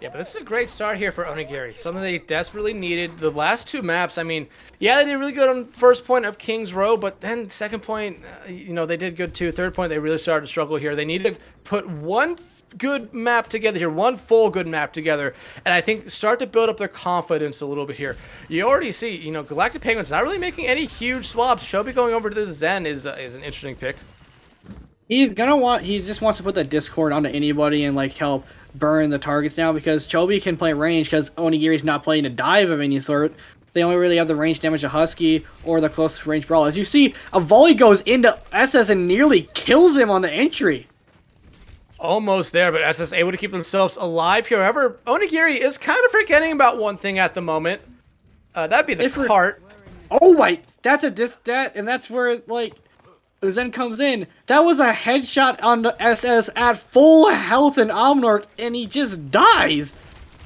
Yeah, but this is a great start here for Onigiri. Something they desperately needed. The last 2 maps, I mean, yeah, they did really good on first point of King's Row, but then second point, you know, they did good too. Third point, they really started to struggle here. They need to put one good map together here, one full good map together, and I think start to build up their confidence a little bit here. You already see, you know, Galactic Penguins not really making any huge swaps. Chovy going over to the Zen is an interesting pick. He just wants to put that Discord onto anybody and like help burn the targets now because Chovy can play range because Onigiri's not playing a dive of any sort. They only really have the range damage of Husky or the close range brawl. As you see, a volley goes into SS and nearly kills him on the entry. Almost there, but SS able to keep themselves alive here. However, Onigiri is kind of forgetting about one thing at the moment. That'd be the cart. Oh wait, that's and that's where like Zen comes in. That was a headshot on the SS at full health in Omnork, and he just dies.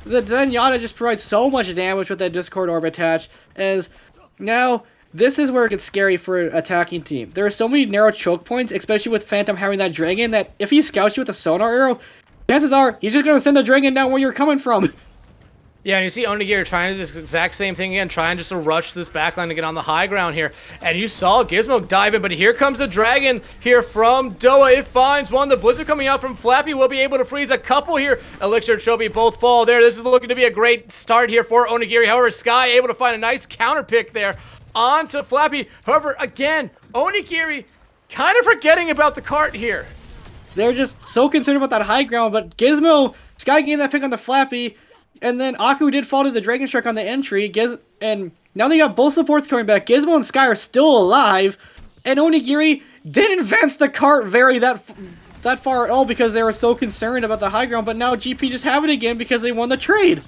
the Zenyatta just provides so much damage with that Discord Orb attached, as now this is where it gets scary for an attacking team. There are so many narrow choke points, especially with Phantom having that Dragon, that if he scouts you with a sonar arrow, chances are he's just going to send the Dragon down where you're coming from. Yeah, and you see Onigiri trying to do this exact same thing again, trying just to rush this backline to get on the high ground here. And you saw Gizmo dive in, but here comes the Dragon here from Doa. It finds one. The Blizzard coming out from Flappy will be able to freeze a couple here. Elixir and Chobi both fall there. This is looking to be a great start here for Onigiri. However, Sky able to find a nice counter pick there onto Flappy. However, again, Onigiri kind of forgetting about the cart here. They're just so concerned about that high ground, but Gizmo, Sky gained that pick on the Flappy, and then Aku did fall to the Dragon Strike on the entry, and now they got both supports coming back. Gizmo and Sky are still alive, and Onigiri didn't advance the cart that far at all because they were so concerned about the high ground, but now GP just have it again because they won the trade.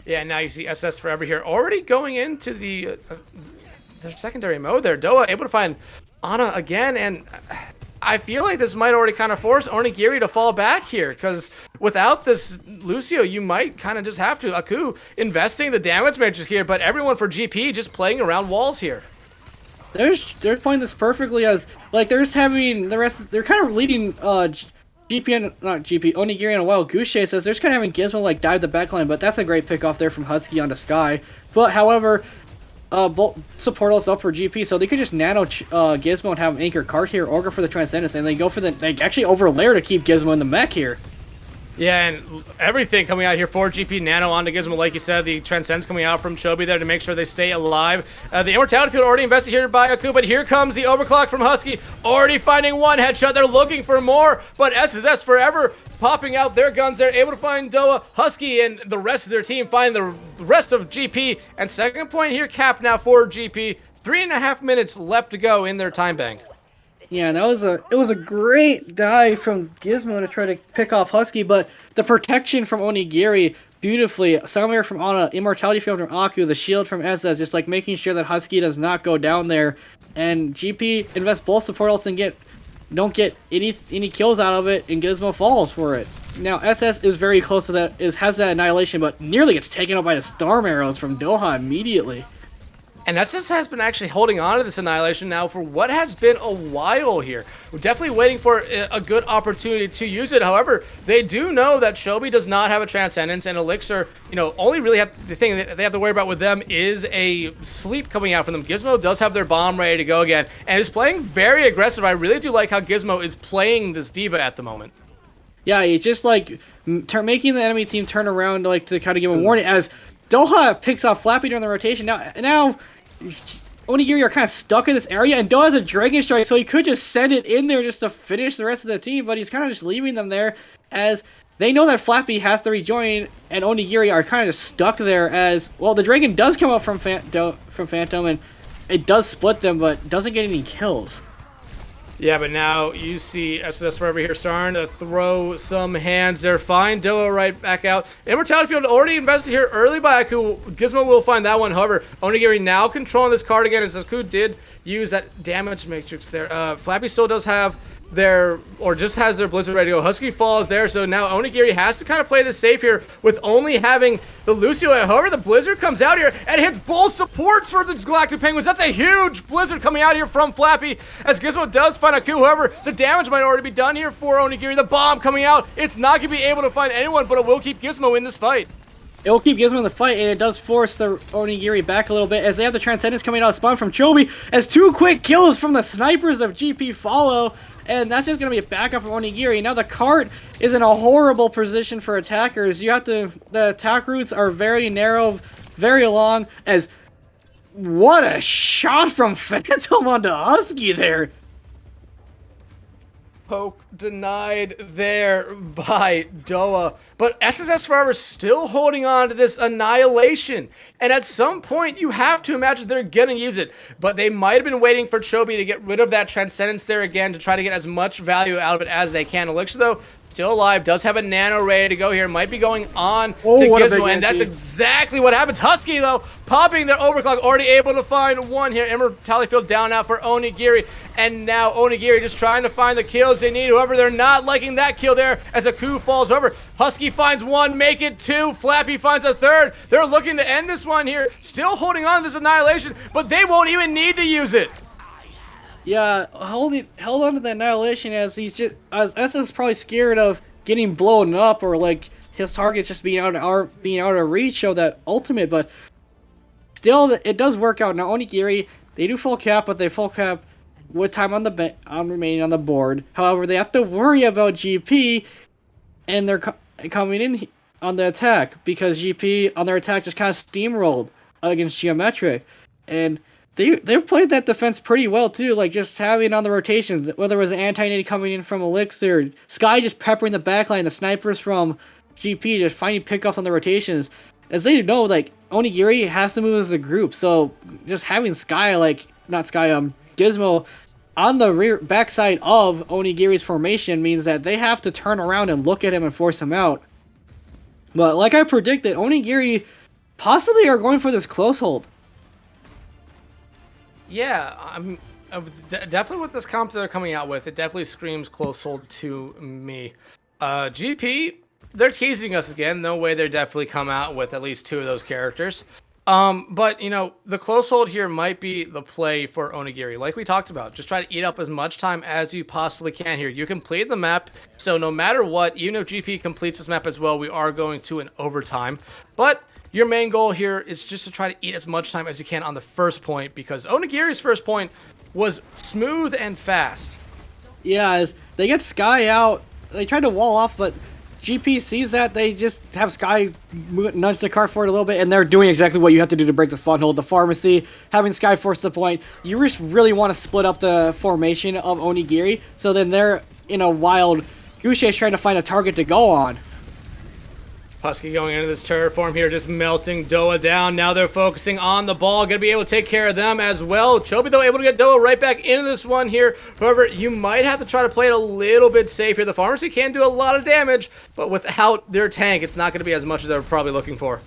Yeah, now you see SS Forever here already going into the secondary mode there. Doa able to find Ana again, and I feel like this might already kind of force Onigiri to fall back here, because without this Lucio, you might kind of just have to. Aku investing the damage matrix here, but everyone for GP just playing around walls here. They're playing this perfectly as, like, they're just having the rest, they're kind of leading Onigiri and a Wild Goose Chase, as they're just kind of having Gizmo, like, dive the backline, but that's a great pick off there from Husky onto Sky. But, however, both support us up for GP, so they could just nano Gizmo and have an anchor cart here, or go for the Transcendence, and they go for they actually overlayer to keep Gizmo in the mech here. Yeah, and everything coming out here for GP Nano onto Gizmo, like you said, the Transcendence coming out from Chobi there to make sure they stay alive. The Immortality Field already invested here by Aku, but here comes the Overclock from Husky, already finding one headshot. They're looking for more, but SSS Forever popping out their guns. They're able to find Doa, Husky, and the rest of their team find the rest of GP. And second point here, cap now for GP. 3.5 minutes left to go in their time bank. Yeah, and it was a great dive from Gizmo to try to pick off Husky, but the protection from Onigiri beautifully, somewhere from Ana, Immortality Field from Aku, the shield from SS, just like making sure that Husky does not go down there, and GP invests both support ults and don't get any kills out of it, and Gizmo falls for it. Now SS is very close to that, it has that annihilation, but nearly gets taken out by the Storm Arrows from Doha immediately. And SS has been actually holding on to this annihilation now for what has been a while here. We're definitely waiting for a good opportunity to use it. However, they do know that Chobi does not have a Transcendence, and Elixir, only really the thing that they have to worry about with them is a sleep coming out from them. Gizmo does have their bomb ready to go again, and is playing very aggressive. I really do like how Gizmo is playing this diva at the moment. Yeah, it's just like making the enemy team turn around to kind of give a warning, as Doha picks off Flappy during the rotation. Now Onigiri are kind of stuck in this area, and Doha has a Dragon Strike, so he could just send it in there just to finish the rest of the team, but he's kind of just leaving them there, as they know that Flappy has to rejoin, and Onigiri are kind of stuck there, as, well, the Dragon does come up from Phantom, and it does split them, but doesn't get any kills. Yeah, but now you see SS Forever here starting to throw some hands there. Find Doa right back out. Immortality Field already invested here early by Aku. Gizmo will find that one. However, Onigiri now controlling this card again, as Aku did use that damage matrix there. Flappy still does have just has their Blizzard ready to go. Husky falls there, so now Onigiri has to kind of play this safe here with only having the Lucio. However, the Blizzard comes out here and hits both supports for the Galactic Penguins. That's a huge Blizzard coming out here from Flappy, as Gizmo does find Aku. However, the damage might already be done here for Onigiri. The bomb coming out, it's not going to be able to find anyone, but it will keep Gizmo in this fight. It will keep Gizmo in the fight, and it does force the Onigiri back a little bit, as they have the Transcendence coming out of spawn from Chobi, as 2 quick kills from the snipers of GP follow, and that's just going to be a backup from Onigiri. Now the cart is in a horrible position for attackers. The attack routes are very narrow, very long, as what a shot from Phantom onto Husky there. Poke denied there by Doa, but SSS Forever still holding on to this annihilation, and at some point you have to imagine they're gonna use it, but they might have been waiting for Chobi to get rid of that Transcendence there again to try to get as much value out of it as they can. Elixir though still alive, does have a nano ready to go here, might be going on to what a big Gizmo, and that's anti. exactly what happens. Husky, though, popping their overclock, already able to find one here. Immortality Field down out for Onigiri, and now Onigiri just trying to find the kills they need. However, they're not liking that kill there as a coup falls over. Husky finds one, make it two. Flappy finds a third. They're looking to end this one here, still holding on to this Annihilation, but they won't even need to use it. Yeah, held on to the Annihilation as SS is probably scared of getting blown up or like his targets just being out of reach of that ultimate, but still it does work out. Now Onigiri, they do full cap, but they full cap with time on remaining on the board. However, they have to worry about GP and they're coming in on the attack because GP on their attack just kind of steamrolled against Geometric, and they played that defense pretty well too, like just having on the rotations, whether it was an anti-nade coming in from Elixir, Sky just peppering the backline, the snipers from GP just finding pickoffs on the rotations. As they know, like Onigiri has to move as a group, so just having Gizmo on the backside of Onigiri's formation means that they have to turn around and look at him and force him out. But like I predicted, Onigiri possibly are going for this close hold. Yeah, I'm definitely with this comp that they're coming out with, it definitely screams close hold to me. GP, they're teasing us again. No way they're definitely come out with at least two of those characters. But, you know, the close hold here might be the play for Onigiri. Like we talked about, just try to eat up as much time as you possibly can here. You complete the map, so no matter what, even if GP completes this map as well, we are going to an overtime. But your main goal here is just to try to eat as much time as you can on the first point, because Onigiri's first point was smooth and fast. Yeah, as they get Sky out, they try to wall off, but GP sees that, they just have Sky nudge the cart forward a little bit, and they're doing exactly what you have to do to break the spawn hold. The Pharmacy, having Sky force the point, you just really want to split up the formation of Onigiri, so then they're in a wild goose chase trying to find a target to go on. Husky going into this terraform here, just melting Doa down. Now they're focusing on the ball. Going to be able to take care of them as well. Chobi, though, able to get Doa right back into this one here. However, you might have to try to play it a little bit safe here. The Pharmacy can do a lot of damage, but without their tank, it's not going to be as much as they're probably looking for.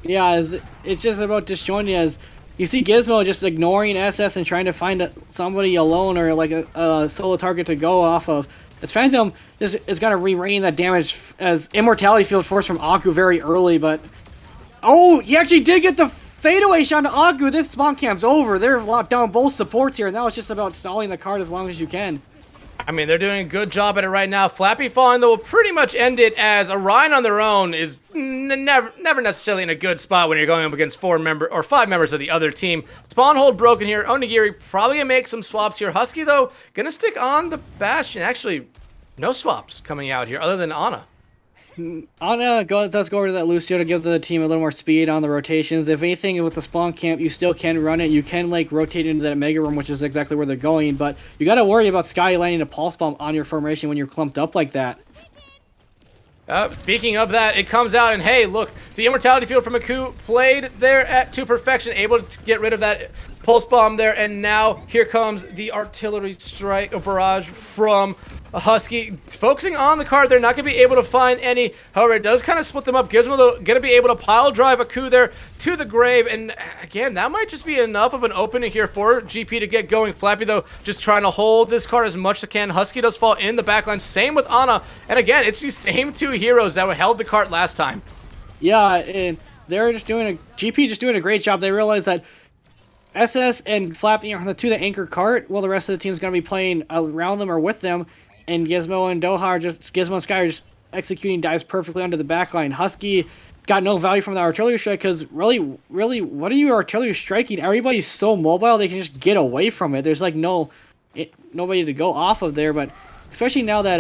Yeah, it's just about disjointing as you see Gizmo just ignoring SS and trying to find somebody alone or like a solo target to go off of. As Phantom is going to re-rain that damage as Immortality Field forced from Aku very early, but... Oh, he actually did get the fadeaway shot to Aku. This spawn camp's over. They're locked down both supports here. Now it's just about stalling the card as long as you can. I mean, they're doing a good job at it right now. Flappy falling, though, will pretty much end it as Orion on their own is never necessarily in a good spot when you're going up against 5 members of the other team. Spawn hold broken here. Onigiri probably going to make some swaps here. Husky, though, going to stick on the Bastion. Actually, no swaps coming out here other than Ana. Ana does go over to that Lucio to give the team a little more speed on the rotations. If anything, with the spawn camp, you still can run it. You can, like, rotate into that Mega Room, which is exactly where they're going. But you got to worry about Sky landing a Pulse Bomb on your formation when you're clumped up like that. Speaking of that, it comes out, and hey, look, the Immortality Field from Aku played there to perfection, able to get rid of that Pulse Bomb there, and now here comes the Artillery Strike, or Barrage from Husky. Focusing on the card, they're not going to be able to find any. However, it does kind of split them up. Gizmo, though, going to be able to pile drive Aku there to the grave, and again, that might just be enough of an opening here for GP to get going. Flappy, though, just trying to hold this card as much as it can. Husky does fall in the backline. Same with Ana, and again, it's these same two heroes that held the cart last time. Yeah, and they're just doing GP just doing a great job. They realize that SS and Flappy are the two that anchor cart, while the rest of the team's going to be playing around them or with them. And Gizmo and Gizmo and Sky are just executing dives perfectly under the backline. Husky got no value from the artillery strike because really, what are you artillery striking? Everybody's so mobile they can just get away from it. There's like nobody to go off of there. But especially now that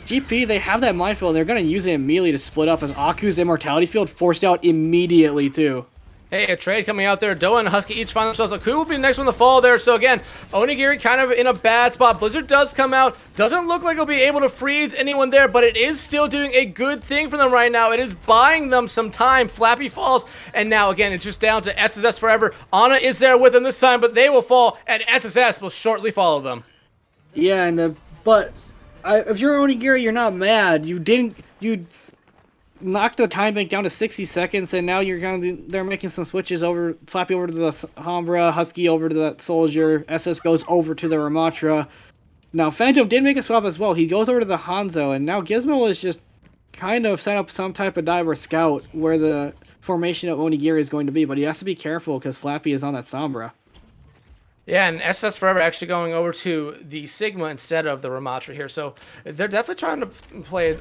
GP, they have that minefield and they're going to use it immediately to split up as Aku's Immortality Field forced out immediately too. Hey, a trade coming out there. Doa and Husky each find themselves. Who will be the next one to fall there? So again, Onigiri kind of in a bad spot. Blizzard does come out. Doesn't look like he'll be able to freeze anyone there, but it is still doing a good thing for them right now. It is buying them some time. Flappy falls, and now again, it's just down to SSS forever. Ana is there with them this time, but they will fall, and SSS will shortly follow them. Yeah, but if you're Onigiri, you're not mad. You knocked the time bank down to 60 seconds, and now they're making some switches over, Flappy over to the Sombra, Husky over to that Soldier, SS goes over to the Ramatra. Now, Phantom did make a swap as well. He goes over to the Hanzo, and now Gizmo is just kind of set up some type of dive or scout where the formation of Onigiri is going to be, but he has to be careful because Flappy is on that Sombra. Yeah, and SS Forever actually going over to the Sigma instead of the Ramatra here. So they're definitely trying to play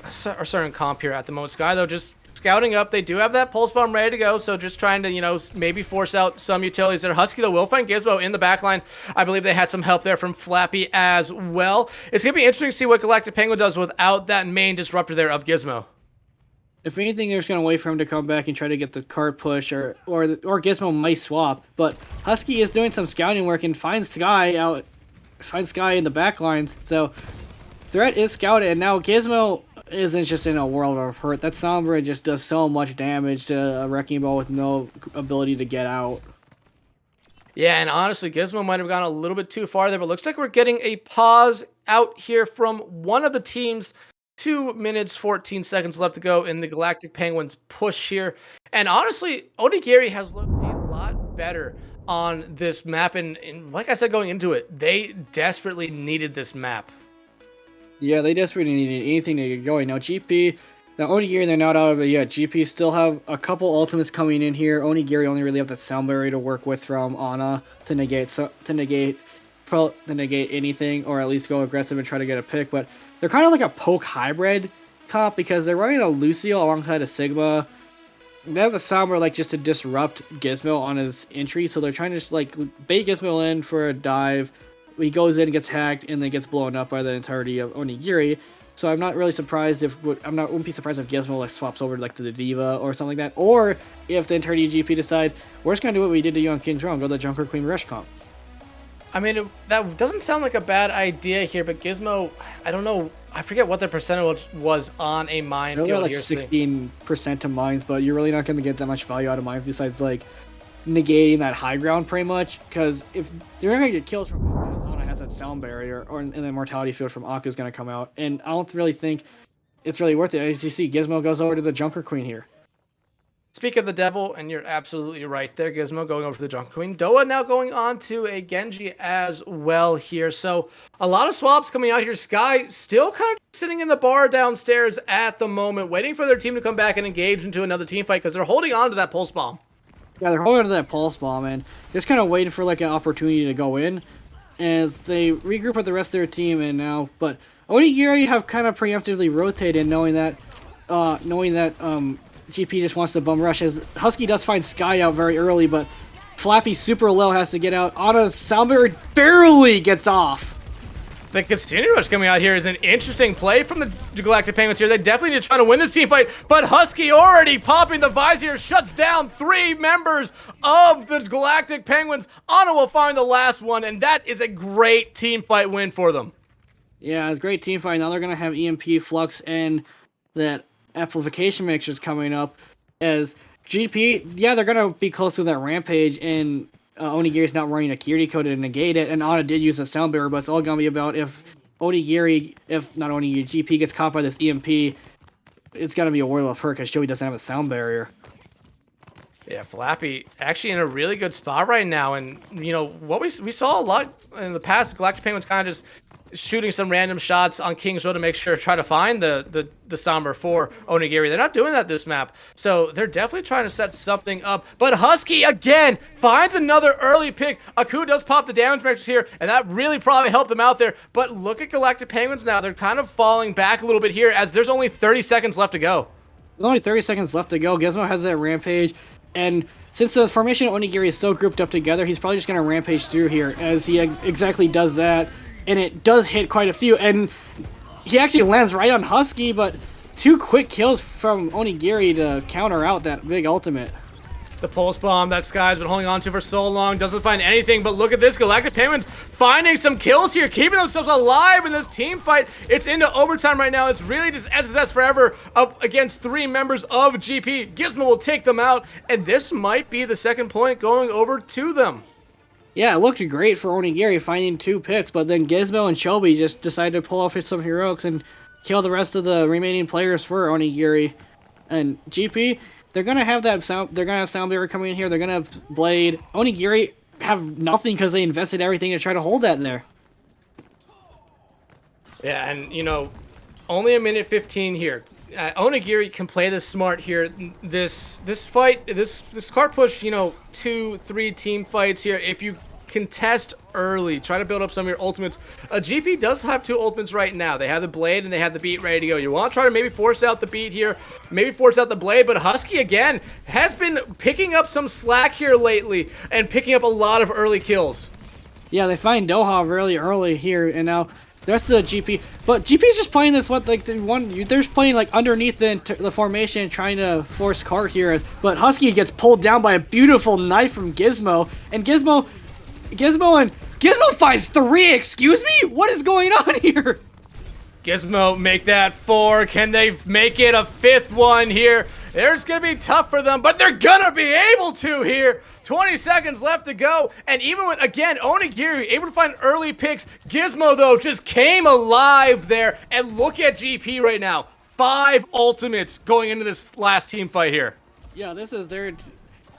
a certain comp here at the moment. Sky, though, just scouting up. They do have that Pulse Bomb ready to go, so just trying to, you know, maybe force out some utilities there. Husky, though, will find Gizmo in the backline. I believe they had some help there from Flappy as well. It's going to be interesting to see what Galactic Penguin does without that main disruptor there of Gizmo. If anything, they're just going to wait for him to come back and try to get the card push, or Gizmo might swap. But Husky is doing some scouting work and finds Sky in the backlines. So threat is scouted, and now Gizmo isn't just in a world of hurt. That Sombra just does so much damage to a Wrecking Ball with no ability to get out. Yeah, and honestly, Gizmo might have gone a little bit too far there, but looks like we're getting a pause out here from one of the teams. 2 minutes, 14 seconds left to go in the Galactic Penguins push here. And honestly, Onigiri has looked a lot better on this map. And like I said, going into it, they desperately needed this map. Yeah, they desperately needed anything to get going. Now, Onigiri, they're not out of it yet. GP still have a couple ultimates coming in here. Onigiri only really have the Sound Barrier to work with from Ana to negate anything, or at least go aggressive and try to get a pick. But they're kind of like a poke hybrid comp because they're running a Lucio alongside a Sigma. They have the Sombra like just to disrupt Gizmo on his entry, so they're trying to just like bait Gizmo in for a dive. He goes in, gets hacked, and then gets blown up by the entirety of Onigiri. So I'm not really surprised wouldn't be surprised if Gizmo like swaps over like to the Diva or something like that, or if the entirety of GP decide we're just gonna do what we did to you on King's Row, go the Junker Queen Rush comp. I mean, that doesn't sound like a bad idea here, but Gizmo, I don't know. I forget what the percentage was on a mine. They're like 16% to mines, but you're really not going to get that much value out of mines besides like negating that high ground pretty much. Because if you're not going to get kills from it, because Ana has that sound barrier, and the mortality field from Aku is going to come out, and I don't really think it's really worth it. As you see, Gizmo goes over to the Junker Queen here. Speak of the devil, and you're absolutely right there, Gizmo going over to the Junker Queen. Doa now going on to a Genji as well here. So a lot of swaps coming out here. Sky still kind of sitting in the bar downstairs at the moment, waiting for their team to come back and engage into another team fight because they're holding on to that Pulse Bomb. Yeah, they're holding on to that Pulse Bomb, and just kind of waiting for like an opportunity to go in as they regroup with the rest of their team. And now, but Onigiri have kind of preemptively rotated, knowing that GP just wants to bum rush, as Husky does find Sky out very early, but Flappy super low has to get out. Ana's Sound Barrier barely gets off. The Casino Rush coming out here is an interesting play from the Galactic Penguins here. They definitely need to try to win this team fight, but Husky already popping the visor shuts down 3 members of the Galactic Penguins. Ana will find the last one, and that is a great team fight win for them. Yeah, it's a great team fight. Now they're going to have EMP, Flux, and that amplification mixtures coming up as GP. Yeah, they're gonna be close to that Rampage, and Onigiri's not running a Kiryu code to negate it, and Ana did use a sound barrier, but it's all gonna be about if GP gets caught by this EMP, it's gonna be a world of hurt because Joey doesn't have a sound barrier. Yeah, Flappy actually in a really good spot right now, and you know what we saw a lot in the past. Galactic Penguins kind of just shooting some random shots on King's Row to make sure to try to find the Somber for Onigiri. They're not doing that this map, so they're definitely trying to set something up. But Husky again finds another early pick. Aku does pop the damage measures here, and that really probably helped them out there. But look at Galactic Penguins now. They're kind of falling back a little bit here as there's only 30 seconds left to go. There's only 30 seconds left to go. Gizmo has that Rampage, and since the formation of Onigiri is so grouped up together, he's probably just going to Rampage through here as he exactly does that. And it does hit quite a few, and he actually lands right on Husky, but 2 quick kills from Onigiri to counter out that big ultimate. The Pulse Bomb that Sky's been holding on to for so long doesn't find anything, but look at this. Galactic Penguins finding some kills here, keeping themselves alive in this team fight. It's into overtime right now. It's really just SSS forever up against 3 members of GP. Gizmo will take them out, and this might be the second point going over to them. Yeah, it looked great for Onigiri finding 2 picks, but then Gizmo and Chobi just decided to pull off some heroics and kill the rest of the remaining players for Onigiri. And GP, they're gonna have that sound. They're gonna have Soundbearer coming in here. They're gonna have Blade. Onigiri have nothing because they invested everything to try to hold that in there. Yeah, and you know, only a minute 15 here. Onigiri can play this smart here. This fight, this card push, you know, 2-3 team fights here. If you contest early, try to build up some of your ultimates. GP does have 2 ultimates right now. They have the Blade and they have the Beat ready to go. You want to try to maybe force out the Beat here, maybe force out the Blade, but Husky again has been picking up some slack here lately and picking up a lot of early kills. Yeah, they find Doha really early here, and now the rest of the GP. But GP's just playing this they're just playing like underneath the formation, trying to force cart here. But Husky gets pulled down by a beautiful knife from Gizmo, and Gizmo finds 3. Excuse me, what is going on here? Gizmo make that 4. Can they make it a 5th one here? It's gonna be tough for them, but they're gonna be able to here. 20 seconds left to go, and even when, again, Onigiri able to find early picks, Gizmo, though, just came alive there, and look at GP right now. 5 ultimates going into this last team fight here. Yeah, this is their...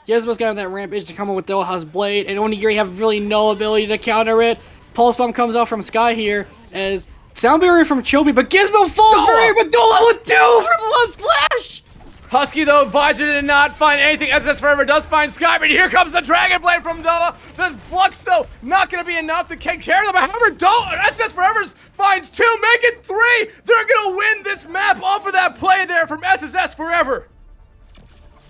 Gizmo's got that rampage to come up with Doha's Blade, and Onigiri have really no ability to counter it. Pulse Bomb comes out from Sky here, as Sound Barrier from Chobi, but Gizmo falls for it, but Doha with 2 from one splash! Husky, though, Vajra did not find anything. SS Forever does find Sky, but here comes the Dragon Blade from Doha. The Flux, though, not going to be enough to take care of them. However, SS Forever finds 2, make it 3. They're going to win this map off of that play there from SSS Forever.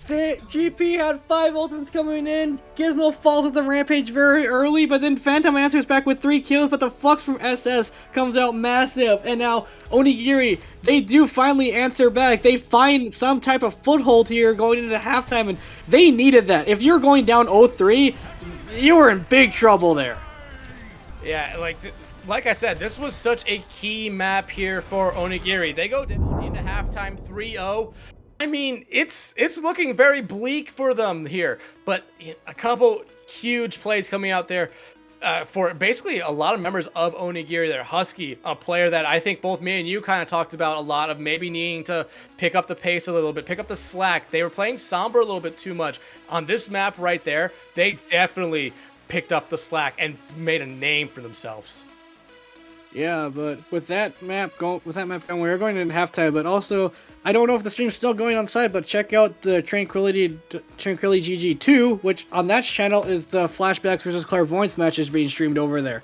The GP had 5 ultimates coming in. Gizmo falls with the Rampage very early, but then Phantom answers back with 3 kills, but the Flux from SS comes out massive. And now Onigiri, they do finally answer back. They find some type of foothold here going into halftime, and they needed that. If you're going down 0-3, you were in big trouble there. Yeah, like I said, this was such a key map here for Onigiri. They go down into halftime 3-0. I mean, it's looking very bleak for them here, but a couple huge plays coming out there for basically a lot of members of Onigiri there. Husky, a player that I think both me and you kind of talked about a lot of maybe needing to pick up the pace a little bit, pick up the slack. They were playing Sombra a little bit too much. On this map right there, they definitely picked up the slack and made a name for themselves. Yeah, but with that map going, we're going into halftime. But also, I don't know if the stream's still going on site, but check out the Tranquility GG 2, which on that channel is the Flashbacks versus Clairvoyance matches being streamed over there.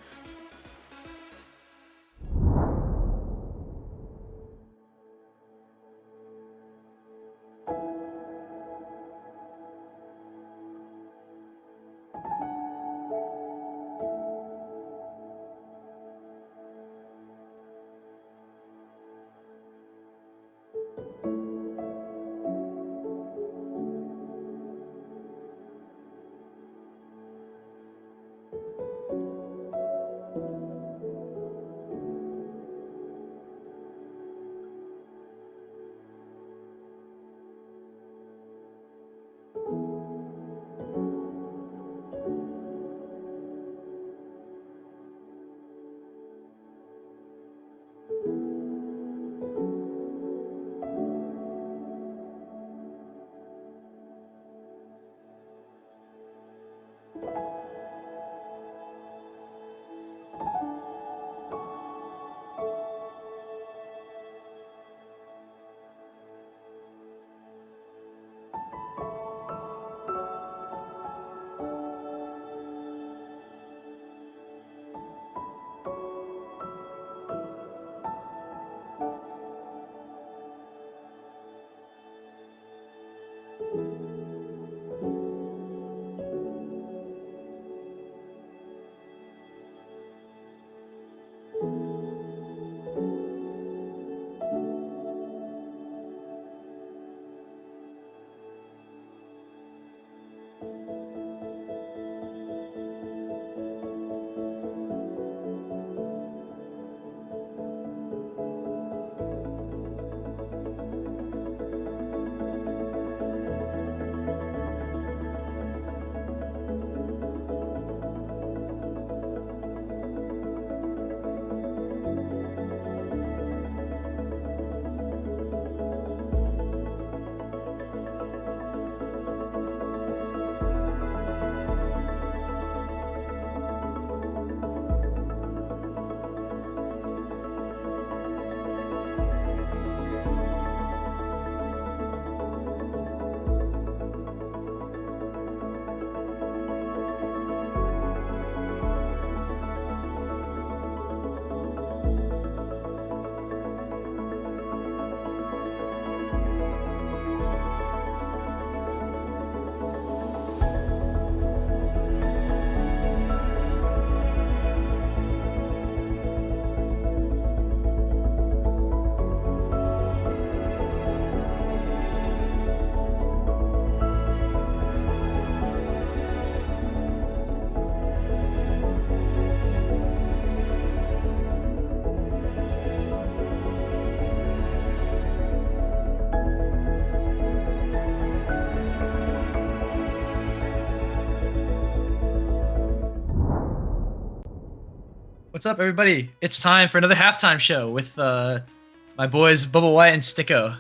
What's up, everybody? It's time for another halftime show with my boys Bubbawyatt and Stiko.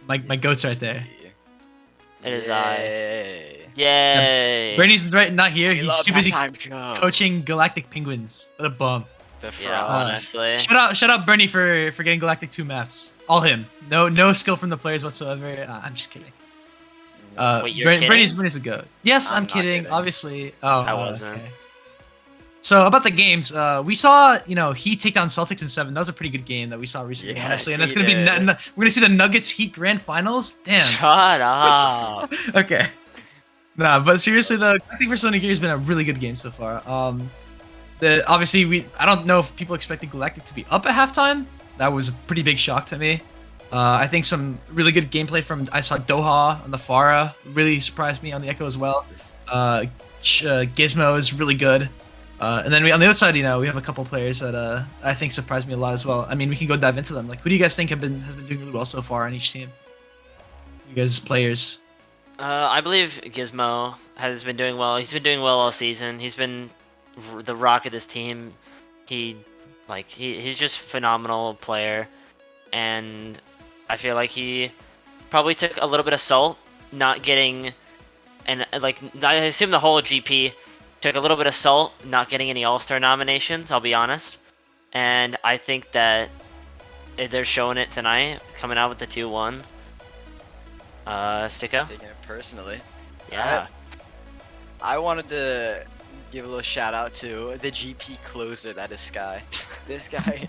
My goats right there. It is I. Yay! Bernie's not here. I He's love too busy halftime show. coaching Galactic Penguins. What a bum. Honestly. Shout out Bernie for getting Galactic 2 maps. All him. No skill from the players whatsoever. I'm just kidding. Wait, you're kidding? Bernie's a goat. Yes, I'm kidding. Obviously. Oh, I wasn't. Okay. So about the games, we saw Heat take down Celtics in 7. That was a pretty good game that we saw recently, honestly. And that's gonna be we're gonna see the Nuggets Heat grand finals. Damn. Shut up. Okay. Nah, but seriously though, I think for Onigiri has been a really good game so far. Obviously I don't know if people expected Galactic to be up at halftime. That was a pretty big shock to me. I think some really good gameplay from I saw Doha on the Farah really surprised me on the Echo as well. Gizmo is really good. And then on the other side, we have a couple players that I think surprised me a lot as well. I mean, we can go dive into them. Like, who do you guys think has been doing really well so far on each team? You guys players. I believe Gizmo has been doing well. He's been doing well all season. He's been the rock of this team. He's just a phenomenal player, and I feel like he probably took a little bit of salt not getting, and I assume the whole GP took a little bit of salt not getting any All-Star nominations, I'll be honest. And I think that they're showing it tonight, coming out with the 2-1. Stiko? Taking it personally. Yeah. I wanted to give a little shout out to the GP closer that is Sky. This guy,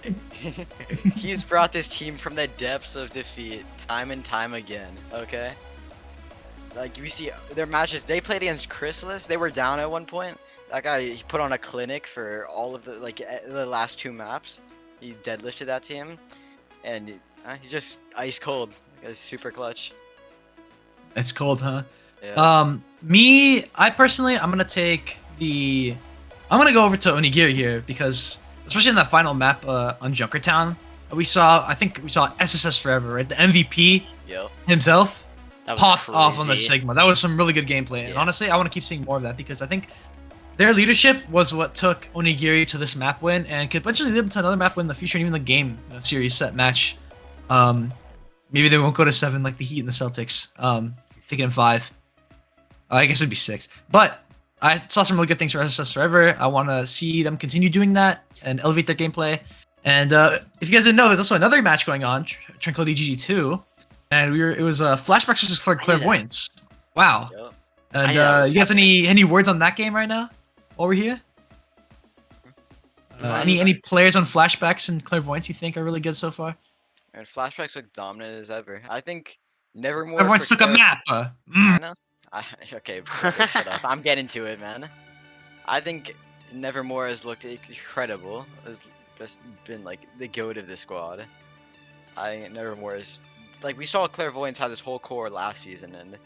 he's brought this team from the depths of defeat time and time again, okay? Like, you see their matches, they played against Chrysalis, they were down at one point. That guy, he put on a clinic for all of the last 2 maps. He deadlifted that team, and he's just ice cold. That guy's super clutch. It's cold, huh? Yeah. I personally, I'm gonna go over to Onigiri here because, especially in that final map on Junkertown, I think we saw SSS Forever, right? The MVP himself popped off on the Sigma. That was some really good gameplay, and honestly, I want to keep seeing more of that because I think their leadership was what took Onigiri to this map win and could potentially lead them to another map win in the future and even the game series set match. Maybe they won't go to 7 like the Heat and the Celtics. Taking 5. I guess it'd be 6. But I saw some really good things for SSS Forever. I want to see them continue doing that and elevate their gameplay. And if you guys didn't know, there's also another match going on, Tranquility GG2, and it was Flashbacks versus Clairvoyance. Wow. Yep. And you guys any words on that game right now? While we're here? Any players on Flashbacks and Clairvoyance you think are really good so far? And Flashbacks look dominant as ever. I think Nevermore. Everyone took a map. I know. Okay, brother, shut up. I'm getting to it, man. I think Nevermore has looked incredible. Has just been like the goat of the squad. I think Nevermore is we saw Clairvoyance have this whole core last season, and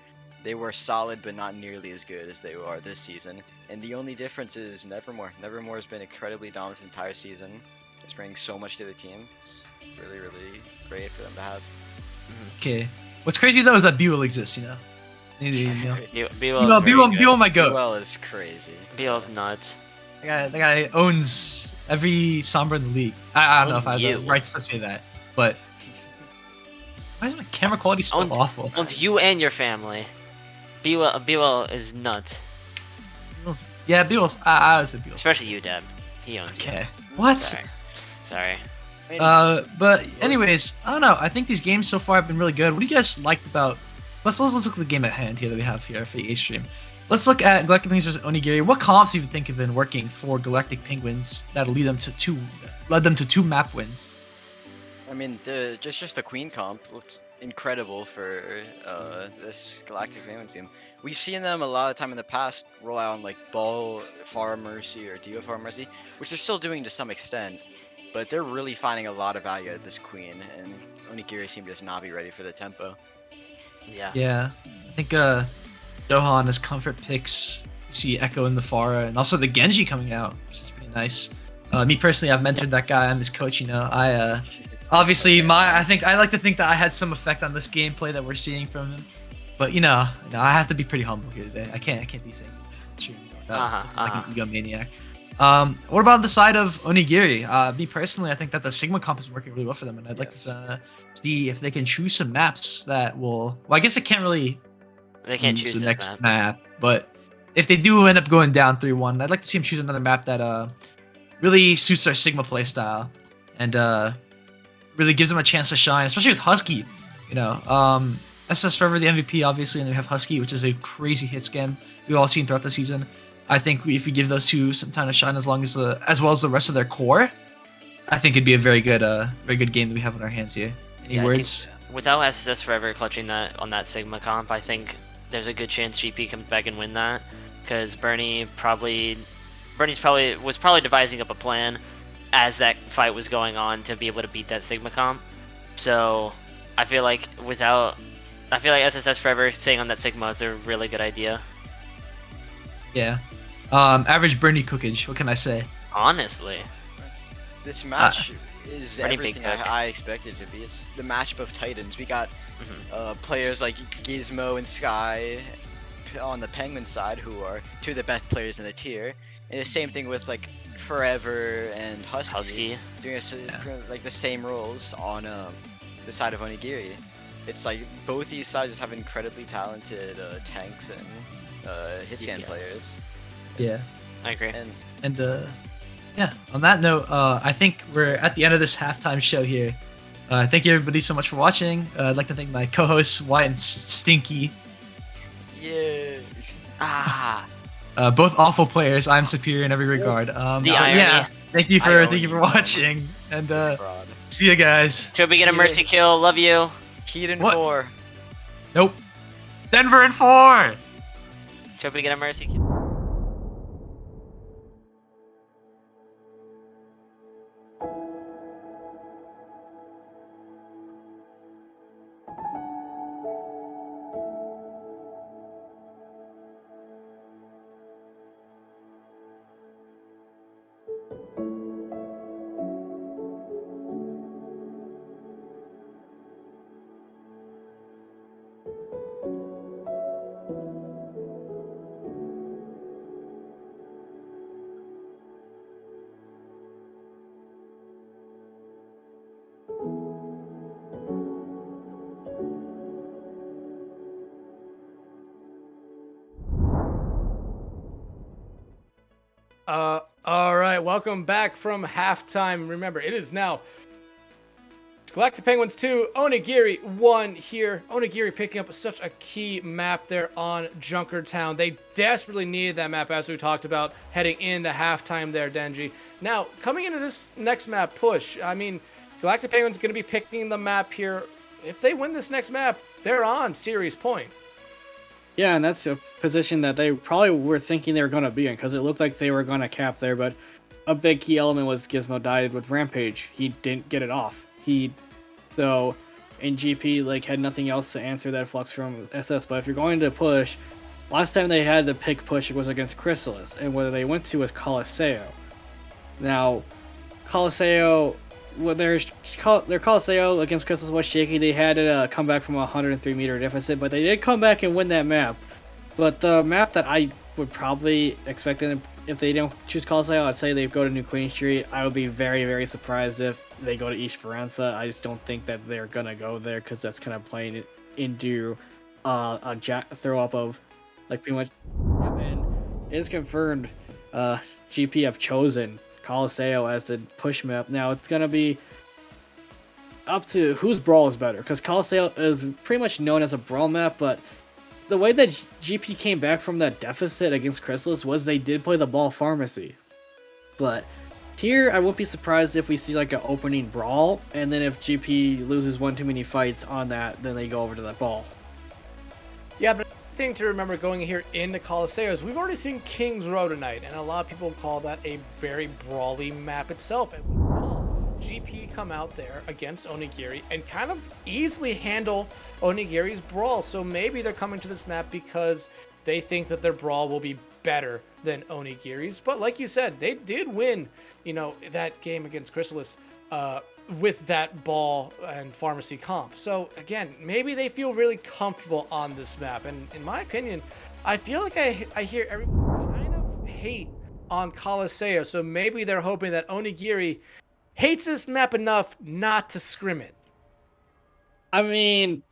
they were solid, but not nearly as good as they are this season. And the only difference is Nevermore. Nevermore has been incredibly dominant this entire season. It's bringing so much to the team. It's really, really great for them to have. Okay. What's crazy though is that B-Will exists, B-Will my goat. B-Will is crazy. B-Will's nuts. That guy owns every Sombra in the league. I don't know if I have the rights to say that, but why is my camera quality so awful? Owns you and your family. B-Will is nuts. B-Will's. I would say B-Will. Especially you, Deb. He owns you. Okay. What? Sorry. But anyways, I don't know. I think these games so far have been really good. What do you guys liked about? Let's look at the game at hand here that we have here for the stream. Let's look at Galactic Penguins versus Onigiri. What comps do you think have been working for Galactic Penguins that'll lead them to 2 map wins? I mean, just the Queen comp looks incredible for this Galactic Penguins team. We've seen them a lot of time in the past roll out on Ball, Far Mercy, or Diva Far Mercy, which they're still doing to some extent. But they're really finding a lot of value out of this Queen, and Onigiri seem to just not be ready for the tempo. Yeah. I think Doha and his comfort picks. You see Echo in the Farah, and also the Genji coming out, which is pretty nice. Me personally, I've mentored that guy. I'm his coach. Obviously, I like to think that I had some effect on this gameplay that we're seeing from him. But I have to be pretty humble here today. I can't be saying this true like an egomaniac. What about the side of Onigiri? Me personally, I think that the Sigma comp is working really well for them, and I'd like to see if they can choose some maps that will. Well, I guess it can't really. They can't choose the this next map, but if they do end up going down 3-1, I'd like to see them choose another map that really suits their Sigma playstyle and really gives them a chance to shine, especially with Husky. You know, SS Forever the MVP, obviously, and then we have Husky, which is a crazy hit scan we've all seen throughout the season. I think if we give those two some time to shine, as well as the rest of their core, I think it'd be a very good game that we have in our hands here. Any words? Without SSS Forever clutching that on that Sigma comp, I think there's a good chance GP comes back and win that, because Bernie's probably devising up a plan as that fight was going on to be able to beat that Sigma comp. So I feel like SSS Forever staying on that Sigma is a really good idea. Yeah. Average Bernie cookage. What can I say? Honestly, this match is everything I expected it to be. It's the matchup of titans. We got players like Gizmo and Sky on the Penguin side, who are two of the best players in the tier, and the same thing with like Forever and Husky. Doing like the same roles on the side of Onigiri. It's like both these sides just have incredibly talented tanks and hit scan players. Yeah, I agree. And yeah, on that note, I think we're at the end of this halftime show here. Thank you everybody so much for watching. I'd like to thank my co-hosts Wyatt and Stinky. Yeah. Both awful players. I'm superior in every regard. Yeah. Thank you for watching, and see you guys. Should we get a mercy kill? Love you. Keaton 4. Nope. Denver in 4. Should we get a mercy kill? All right, welcome back from halftime. Remember, it is now Galactic Penguins 2, Onigiri 1 here. Onigiri picking up such a key map there on Junkertown. They desperately needed that map, as we talked about, heading into halftime there, Denji. Now, coming into this next map push, I mean, Galactic Penguins going to be picking the map here. If they win this next map, they're on series point. Yeah, and that's a position that they probably were thinking they were going to be in, because it looked like they were going to cap there, but a big key element was Gizmo died with Rampage. He didn't get it off. And GP like had nothing else to answer that flux from SS, but if you're going to push, last time they had the pick push, it was against Chrysalis, and what they went to was Coliseo. Now, Coliseo, their Coliseo against Chrysalis was shaky. They had to come back from a 103-meter deficit, but they did come back and win that map. But the map that I would probably expect them, if they don't choose Coliseo, I'd say they go to New Queen Street. I would be very, very surprised if they go to East Firenze. I just don't think that they're gonna go there, because that's kind of playing it into a throw up of like pretty much. And it is confirmed. GP have chosen Coliseo as the push map. Now it's gonna be up to whose brawl is better, because Coliseo is pretty much known as a brawl map, but the way that GP came back from that deficit against Chrysalis was they did play the ball pharmacy. But here I won't be surprised if we see like an opening brawl, and then if GP loses one too many fights on that, then they go over to that ball. Yeah, but the thing to remember going here into Coliseo is we've already seen King's Row tonight, and a lot of people call that a very brawly map itself. And we saw GP come out there against Onigiri and kind of easily handle Onigiri's brawl. So maybe they're coming to this map because they think that their brawl will be better than Onigiri's. But like you said, they did win, that game against Chrysalis with that ball and pharmacy comp. So again, maybe they feel really comfortable on this map. And in my opinion, I feel like I hear everyone kind of hate on Coliseum, so maybe they're hoping that Onigiri hates this map enough not to scrim it. I mean,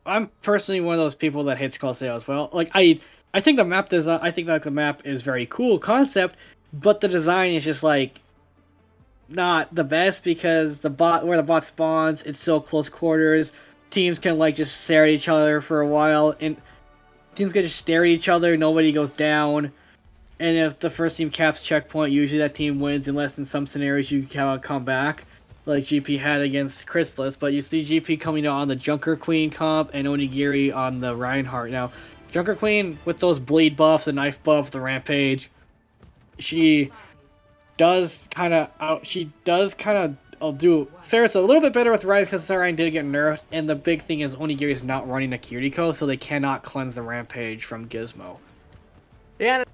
I'm personally one of those people that hates Coliseum as well. Like, I think the map design, I think that the map is very cool concept, but the design is just like not the best because where the bot spawns, it's so close quarters. Teams can like just stare at each other for a while, and teams can just stare at each other. Nobody goes down, and if the first team caps checkpoint, usually that team wins, unless in some scenarios you can come back, like GP had against Chrysalis. But you see GP coming out on the Junker Queen comp and Onigiri on the Reinhardt. Now, Junker Queen with those bleed buffs, the knife buff, the rampage, she does kind of do fares a little bit better with Ryan because Ryan did get nerfed, and the big thing is Onigiri is not running a Kiriko, so they cannot cleanse the rampage from Gizmo. Yeah, and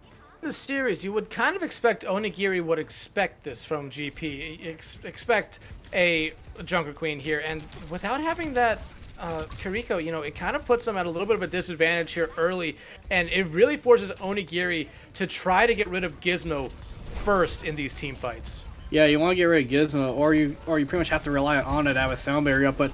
in the series, you would kind of expect Onigiri would expect this from GP, expect a Junker Queen here, and without having that Kiriko, you know, it kind of puts them at a little bit of a disadvantage here early, and it really forces Onigiri to try to get rid of Gizmo first in these team fights. Yeah, you want to get rid of Gizmo, or you pretty much have to rely on it to have a sound barrier up, but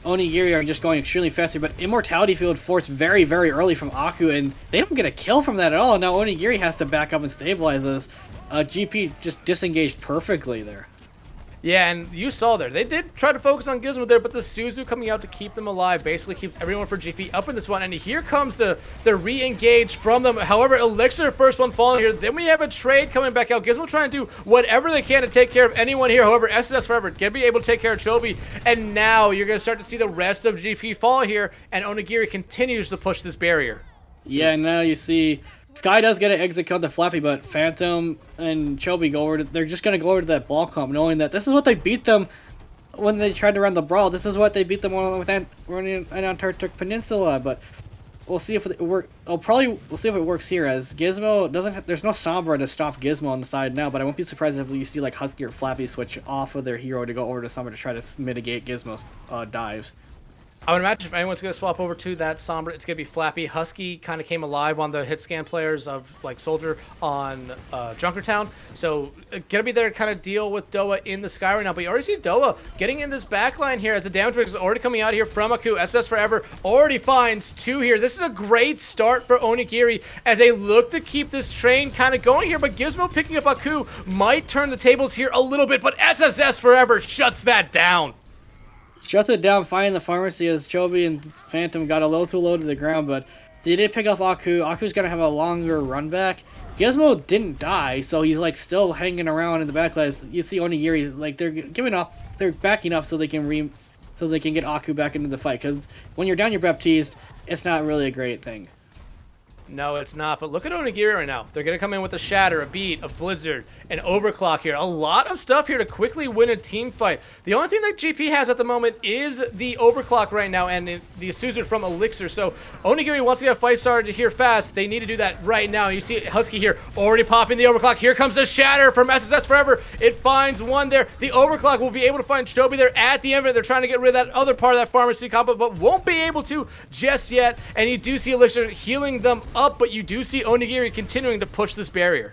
Onigiri are just going extremely fast here, but Immortality Field forced very, very early from Aku, and they don't get a kill from that at all. Now Onigiri has to back up and stabilize this. GP just disengaged perfectly there. Yeah, and you saw there, they did try to focus on Gizmo there, but the Suzu coming out to keep them alive basically keeps everyone for GP up in this one, and here comes the re-engage from them. However, Elixir first one falling here, then we have a trade coming back out. Gizmo trying to do whatever they can to take care of anyone here. However, SS Forever can be able to take care of Chobi, and now you're going to start to see the rest of GP fall here, and Onigiri continues to push this barrier. Yeah, now you see Sky does get an exit cut to Flappy, but Phantom and Chobi go over to, they're just going to go over to that ball comp, knowing that this is what they beat them when they tried to run the brawl. This is what they beat them with running an Antarctic Peninsula, but we'll see if it works. We'll see if it works here, as Gizmo doesn't, there's no Sombra to stop Gizmo on the side now, but I won't be surprised if you see like Husky or Flappy switch off of their hero to go over to Sombra to try to mitigate Gizmo's dives. I would imagine if anyone's going to swap over to that Sombra, it's going to be Flappy. Husky kind of came alive on the hit scan players of like Soldier on Junkertown. So going to be there to kind of deal with Doa in the sky right now. But you already see Doa getting in this backline here as the damage is already coming out here from Aku. SS Forever already finds 2 here. This is a great start for Onigiri as they look to keep this train kind of going here. But Gizmo picking up Aku might turn the tables here a little bit. But SSS Forever shuts that down. Shuts it down, finding the pharmacy as Chobi and Phantom got a little too low to the ground, but they did pick up Aku. Aku's gonna have a longer run back. Gizmo didn't die, so he's like still hanging around in the backlines. You see Onigiri, like they're backing up so they can get Aku back into the fight, because when you're down your Baptiste, it's not really a great thing. No, it's not. But look at Onigiri right now. They're going to come in with a Shatter, a Beat, a Blizzard, an Overclock here. A lot of stuff here to quickly win a team fight. The only thing that GP has at the moment is the Overclock right now and the Suzu from Elixir. So Onigiri wants to get a fight started here fast. They need to do that right now. You see Husky here already popping the Overclock. Here comes the Shatter from SSS Forever. It finds one there. The Overclock will be able to find Chobi there at the end of it. They're trying to get rid of that other part of that pharmacy combo, but won't be able to just yet. And you do see Elixir healing them up, but you do see Onigiri continuing to push this barrier.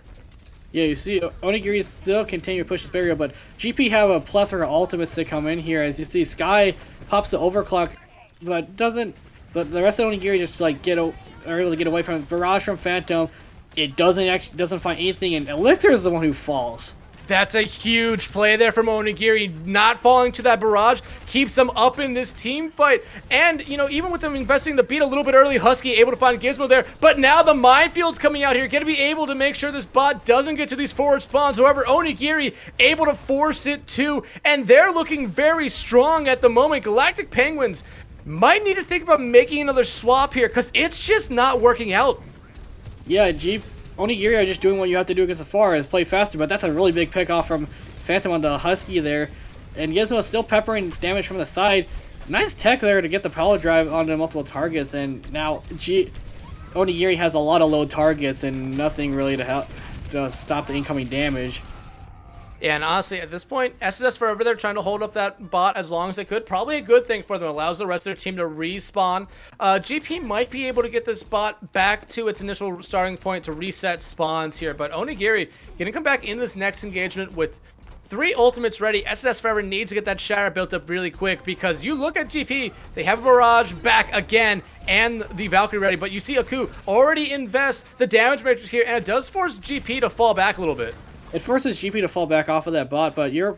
Yeah, you see Onigiri still continue to push this barrier, but GP have a plethora of ultimates to come in here. As you see, Sky pops the Overclock, but the rest of Onigiri just like are able to get away from it. Barrage from Phantom, it doesn't find anything, and Elixir is the one who falls. That's a huge play there from Onigiri. Not falling to that barrage keeps them up in this team fight. And, you know, even with them investing the beat a little bit early, Husky able to find Gizmo there. But now the minefield's coming out here. Going to be able to make sure this bot doesn't get to these forward spawns. However, Onigiri able to force it too. And they're looking very strong at the moment. Galactic Penguins might need to think about making another swap here, because it's just not working out. Yeah, Onigiri are just doing what you have to do against the Far, is play faster, but that's a really big pick off from Phantom on the Husky there. And Gizmo still peppering damage from the side. Nice tech there to get the power drive onto multiple targets, and now Onigiri has a lot of low targets and nothing really to help to stop the incoming damage. And honestly, at this point, SSS Forever, they're trying to hold up that bot as long as they could. Probably a good thing for them. Allows the rest of their team to respawn. GP might be able to get this bot back to its initial starting point to reset spawns here. But Onigiri going to come back in this next engagement with 3 ultimates ready. SSS Forever needs to get that shatter built up really quick because you look at GP, they have a Barrage back again and the Valkyrie ready. But you see Aku already invest the damage matrix here, and it does force GP to fall back a little bit. It forces GP to fall back off of that bot, but if you're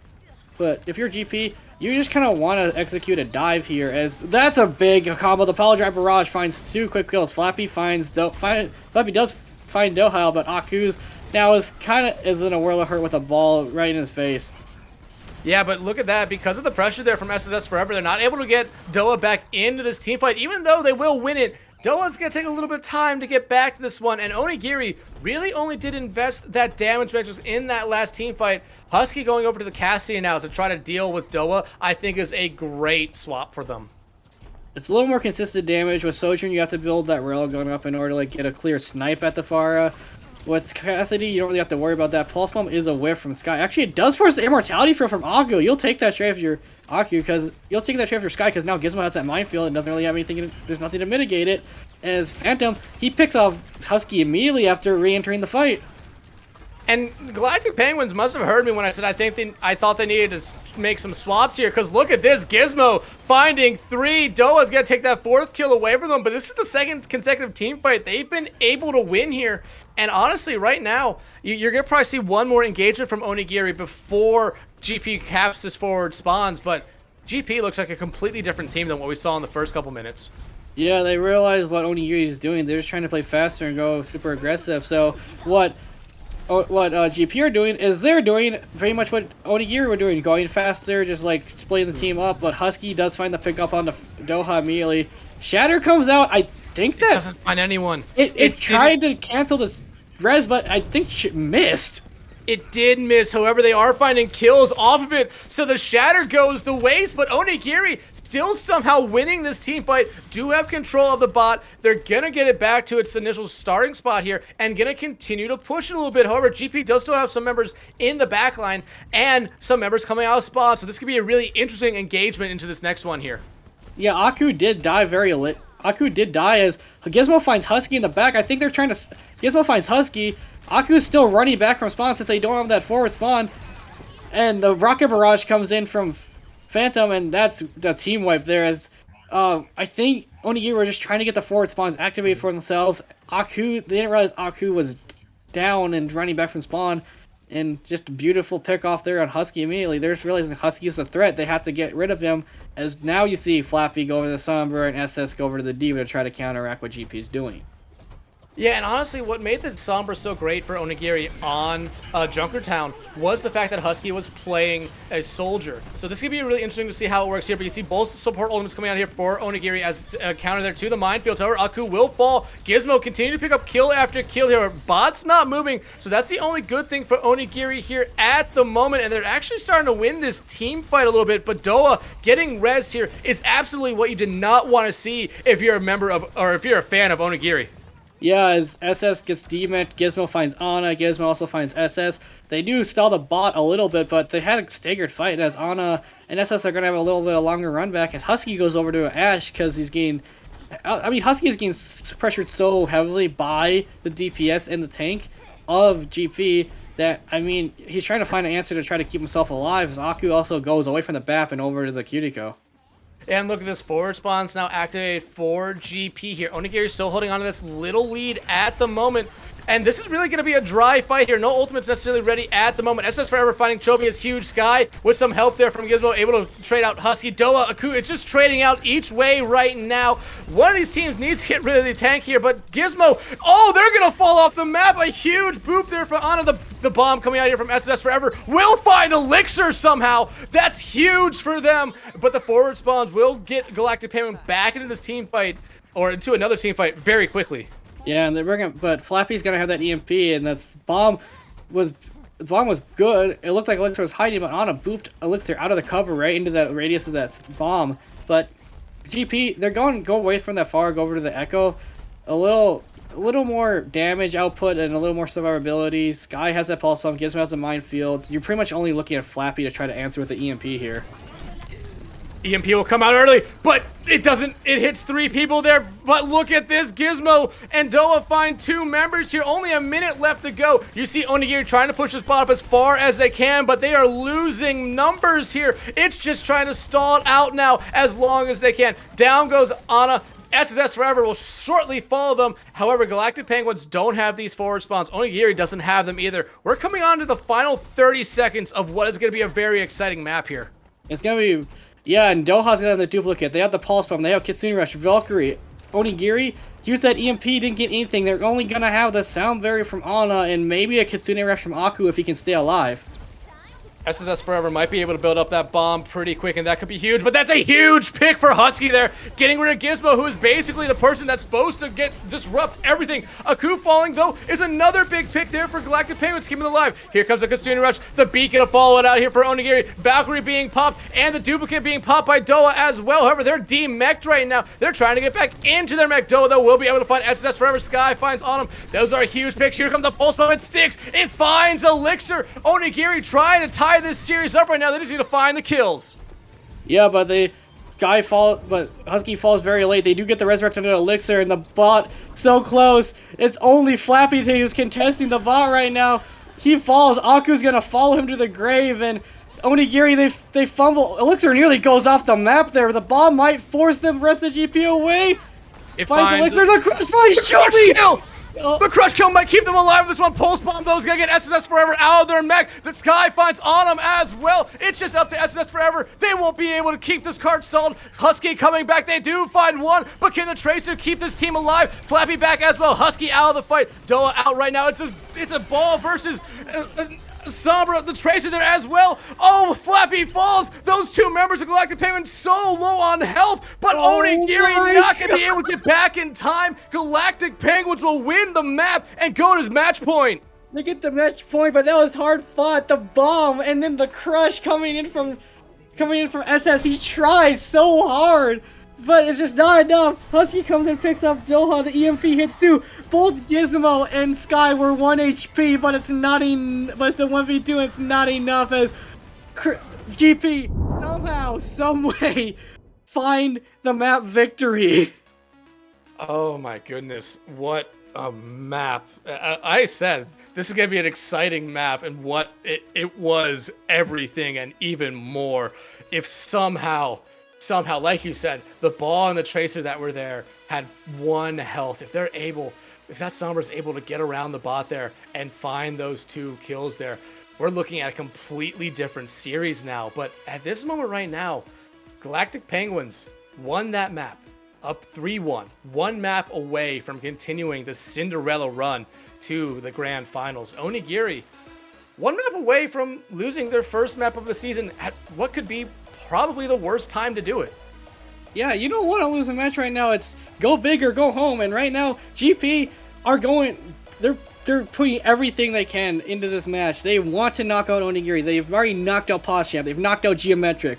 GP, you just kind of want to execute a dive here, as that's a big combo. The Power Drive Barrage finds 2 quick kills. Flappy does find Doha, but Aku's now is in a world of hurt with a ball right in his face. Yeah, but look at that. Because of the pressure there from SSS Forever, they're not able to get Doha back into this team fight, even though they will win it. Doha's going to take a little bit of time to get back to this one, and Onigiri really only did invest that damage metrics in that last team fight. Husky going over to the Cassidy now to try to deal with Doha, I think is a great swap for them. It's a little more consistent damage. With Sojourn, you have to build that rail going up in order to like get a clear snipe at the Pharah. With Cassidy, you don't really have to worry about that. Pulse Bomb is a whiff from Sky. Actually, it does force the Immortality from Aku. You'll take that straight if you're Aku, because you'll take that straight if you're Sky, because now Gizmo has that minefield and doesn't really have anything. There's nothing to mitigate it. As Phantom, he picks off Husky immediately after re-entering the fight. And Galactic Penguins must have heard me when I said I thought they needed to make some swaps here, because look at this. Gizmo finding 3. Doha's going to take that 4th kill away from them, but this is the 2nd consecutive team fight they've been able to win here. And honestly, right now, you're going to probably see one more engagement from Onigiri before GP caps his forward spawns, but GP looks like a completely different team than what we saw in the first couple minutes. Yeah, they realize what Onigiri is doing. They're just trying to play faster and go super aggressive. So what GP are doing is they're doing pretty much what Onigiri were doing, going faster, just like splitting the team up. But Husky does find the pickup on the Doha immediately. Shatter comes out. I think that it doesn't find anyone. It tried to cancel the res, but I think it missed. It did miss. However, they are finding kills off of it, so the shatter goes the waste, but Onigiri still somehow winning this team fight, do have control of the bot. They're gonna get it back to its initial starting spot here and gonna continue to push it a little bit. However, GP does still have some members in the backline and some members coming out of spawn, so this could be a really interesting engagement into this next one here. Yeah, Aku did die Aku did die as Gizmo finds Husky in the back. I think they're trying to... Gizmo finds Husky. Aku's still running back from spawn since they don't have that forward spawn. And the Rocket Barrage comes in from Phantom, and that's the team wipe there. As I think Onigiri were just trying to get the forward spawns activated for themselves. They didn't realize Aku was down and running back from spawn. And just a beautiful pick off there on Husky immediately. They're just realizing Husky is a threat. They have to get rid of him. As now you see Flappy go over to the Sombra and SS go over to the Diva to try to counteract what GP's doing. Yeah, and honestly, what made the Sombra so great for Onigiri on Junkertown was the fact that Husky was playing a soldier. So this could be really interesting to see how it works here. But you see both support ultimates coming out here for Onigiri as a counter there to the minefield. However, Aku will fall. Gizmo continue to pick up kill after kill here. Bot's not moving, so that's the only good thing for Onigiri here at the moment. And they're actually starting to win this team fight a little bit. But Doha getting rezzed here is absolutely what you did not want to see if you're a member of, or if you're a fan of Onigiri. Yeah, as SS gets demet, Gizmo finds Ana, Gizmo also finds SS. They do stall the bot a little bit, but they had a staggered fight as Ana and SS are going to have a little bit of longer run back, and Husky goes over to Ash because he's getting... I mean, Husky is getting pressured so heavily by the DPS and the tank of GP that, I mean, he's trying to find an answer to try to keep himself alive, as Aku also goes away from the BAP and over to the Cutico. And look at this, forward spawn's now activated for GP here. Onigiri still holding on to this little lead at the moment. And this is really going to be a dry fight here. No ultimates necessarily ready at the moment. SS Forever finding Chobi is huge. Sky with some help there from Gizmo, able to trade out Husky. Doha, Aku, it's just trading out each way right now. One of these teams needs to get rid of the tank here, but Gizmo, oh, they're going to fall off the map. A huge boop there for Ana. The bomb coming out here from SS Forever will find Elixir somehow. That's huge for them. But the forward spawns will get Galactic Penguin back into this team fight, or into another team fight very quickly. Yeah, and but Flappy's gonna have that EMP, and the bomb was good. It looked like Elixir was hiding, but Ana booped Elixir out of the cover right into that radius of that bomb. But GP, they're go away from that far, go over to the Echo. A little little more damage output and a little more survivability. Sky has that pulse bomb, Gizmo has a minefield. You're pretty much only looking at Flappy to try to answer with the EMP here. EMP will come out early, but it doesn't. It hits 3 people there, but look at this. Gizmo and Doa find 2 members here. Only a minute left to go. You see Onigiri trying to push this bot up as far as they can, but they are losing numbers here. It's just trying to stall it out now as long as they can. Down goes Ana. SSS Forever will shortly follow them. However, Galactic Penguins don't have these forward spawns. Onigiri doesn't have them either. We're coming on to the final 30 seconds of what is going to be a very exciting map here. It's going to be... Yeah, and Doha's going to have the duplicate. They have the Pulse Bomb. They have Kitsune Rush, Valkyrie, Onigiri. Use that EMP, didn't get anything. They're only going to have the Sound Barrier from Ana and maybe a Kitsune Rush from Aku if he can stay alive. SSS Forever might be able to build up that bomb pretty quick, and that could be huge, but that's a huge pick for Husky there, getting rid of Gizmo, who is basically the person that's supposed to disrupt everything. Aku falling, though, is another big pick there for Galactic Penguins, keeping them alive. Here comes the Kitsune Rush, the Beacon to follow it out here for Onigiri, Valkyrie being popped, and the duplicate being popped by Doa as well. However, they're demeched right now. They're trying to get back into their mech. Doa, though, will be able to find SSS Forever. Sky finds on him. Those are huge picks. Here comes the Pulse Bomb. It sticks. It finds Elixir. Onigiri trying to tie this series up right now. They just need to find the kills. Yeah, but Husky falls very late. They do get the resurrected Elixir, and the bot so close. It's only Flappy thing who's contesting the bot right now. He falls. Aku's gonna follow him to the grave, and Onigiri they fumble. Elixir nearly goes off the map there. The bomb might force the rest of the GP away. It finds Elixir. The crush kill. The crush kill might keep them alive. This one Pulse Bomb, though, is going to get SSS Forever out of their mech. The Sky finds on them as well. It's just up to SSS Forever. They won't be able to keep this cart stalled. Husky coming back. They do find one, but can the Tracer keep this team alive? Flappy back as well. Husky out of the fight. Doa out right now. It's a ball versus... Sombra, the Tracer there as well. Oh, Flappy falls. Those 2 members of Galactic Penguin so low on health, but Onigiri not going to be able to get back in time. Galactic Penguins will win the map and go to his match point. They get the match point, but that was hard fought. The bomb and then the crush coming in from SS. He tries so hard, but it's just not enough. Husky comes and picks up Doha. The EMP hits too. Both Gizmo and Sky were 1 HP, but it's not but the 1v2 it's not enough as GP somehow, someway find the map victory. Oh my goodness, what a map. I said this is going to be an exciting map, and what it was everything and even more. If somehow, like you said, the ball and the Tracer that were there had 1 health. If that Sombra's able to get around the bot there and find those 2 kills there, we're looking at a completely different series now. But at this moment right now, Galactic Penguins won that map, up 3-1, 1 map away from continuing the Cinderella run to the grand finals. Onigiri, 1 map away from losing their first map of the season at what could be probably the worst time to do it. Yeah, you don't want to lose a match right now. It's go big or go home. And right now, GP are they're putting everything they can into this match. They want to knock out Onigiri. They've already knocked out Potschamp. They've knocked out Geometric.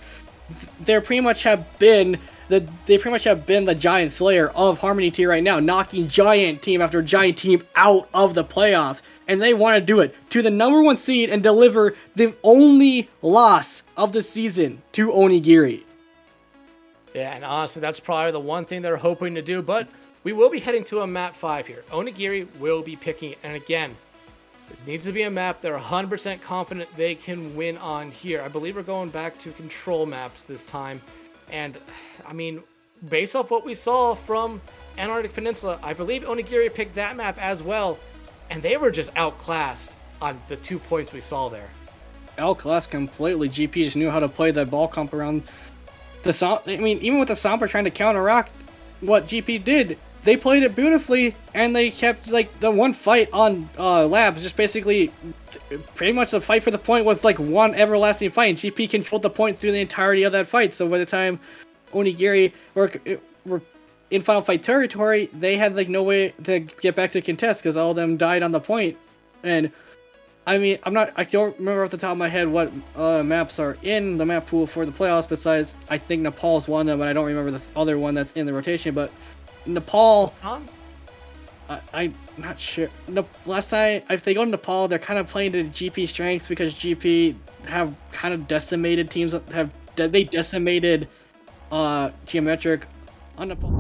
They pretty much have been the Giant Slayer of Harmony Tier right now, knocking Giant Team after Giant Team out of the playoffs. And they want to do it to the #1 seed and deliver the only loss of the season to Onigiri. Yeah, and honestly, that's probably the one thing they're hoping to do, but we will be heading to a map 5 here. Onigiri will be picking it, and again, it needs to be a map they're 100% confident they can win on here. I believe we're going back to control maps this time, and I mean, based off what we saw from Antarctic Peninsula, I believe Onigiri picked that map as well, and they were just outclassed on the 2 points we saw there. Outclassed completely. GP just knew how to play that ball comp around the even with the Sombra trying to counteract what GP did, they played it beautifully, and they kept, like, the one fight on Labs, just basically, pretty much the fight for the point was, like, one everlasting fight, and GP controlled the point through the entirety of that fight, so by the time Onigiri were in Final Fight territory, they had, like, no way to get back to contest, because all of them died on the point, and I mean, I don't remember off the top of my head what maps are in the map pool for the playoffs, besides, I think Nepal's one of them, and I don't remember the other one that's in the rotation, but Nepal... I'm not sure. No, last time, if they go to Nepal, they're kind of playing to GP strengths because GP have kind of decimated teams. They decimated Geometric on Nepal.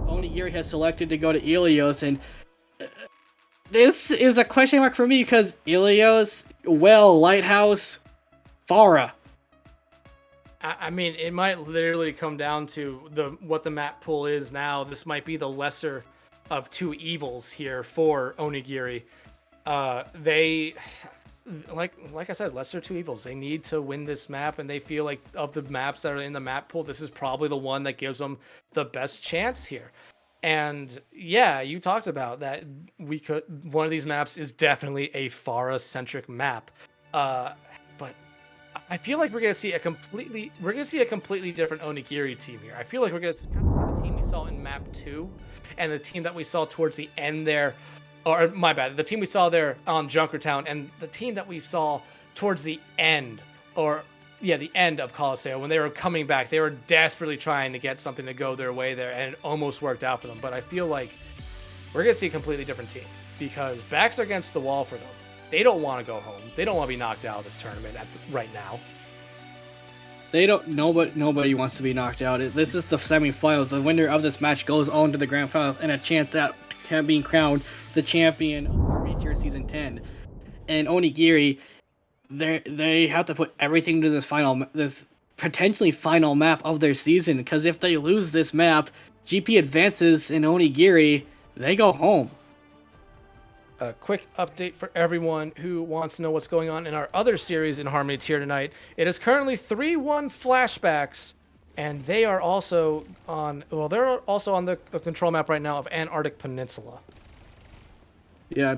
Onigiri has selected to go to Ilios, and this is a question mark for me because Ilios, Lighthouse, Farah. I mean, it might literally come down to what the map pool is now. This might be the lesser of two evils here for Onigiri. They, like I said, lesser two evils. They need to win this map, and they feel like of the maps that are in the map pool, this is probably the one that gives them the best chance here. And yeah, you talked about that. One of these maps is definitely a Farah-centric map. But I feel like we're gonna see a completely different Onigiri team here. I feel like we're gonna kind of see the team we saw in map 2, and the team that we saw towards the end there, or my bad, the team we saw there on Junkertown, and the team that we saw towards the end, the end of Colosseo when they were coming back. They were desperately trying to get something to go their way there, and it almost worked out for them. But I feel like we're gonna see a completely different team because backs are against the wall for them. They don't want to go home. They don't want to be knocked out of this tournament right now. Nobody wants to be knocked out. This is the semifinals. The winner of this match goes on to the grand finals and a chance at being crowned the champion of Harmony Tier Season 10. And Onigiri, they have to put everything to this potentially final map of their season. Because if they lose this map, GP advances and Onigiri, they go home. A quick update for everyone who wants to know what's going on in our other series in Harmony Tier tonight. It is currently 3-1 flashbacks, and they are also on. Well, they're also on the control map right now of Antarctic Peninsula. Yeah,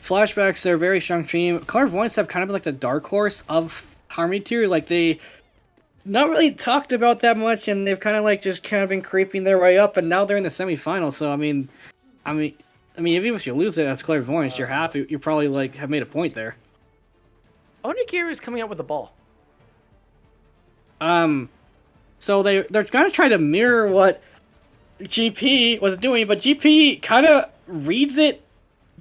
flashbacks are a very strong team. Clairvoyants have kind of been like the dark horse of Harmony Tier. Like they not really talked about that much, and they've kind of been creeping their way up, and now they're in the semifinals. So I mean. Even if you lose it as Clairvoyance, you're happy. You probably have made a point there. Onigiri is coming out with the ball. So they're gonna try to mirror what GP was doing, but GP kind of reads it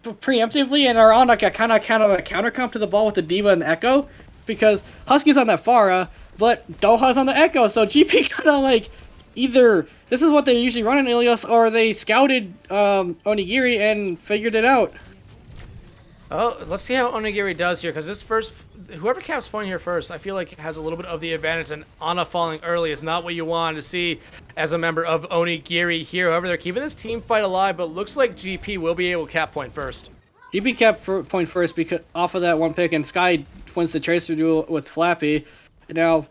preemptively and are on a kind of a counter comp to the ball with the Diva and the Echo, because Husky's on that Farah, but Doha's on the Echo. So GP kind of either this is what they usually run in Ilios, or they scouted Onigiri and figured it out. Oh, let's see how Onigiri does here, because whoever caps point here first, I feel like has a little bit of the advantage, and Ana falling early is not what you want to see as a member of Onigiri here. However, they're keeping this team fight alive, but looks like GP will be able to cap point first. GP cap point first because off of that one pick, and Sky wins the Tracer duel with Flappy. Now,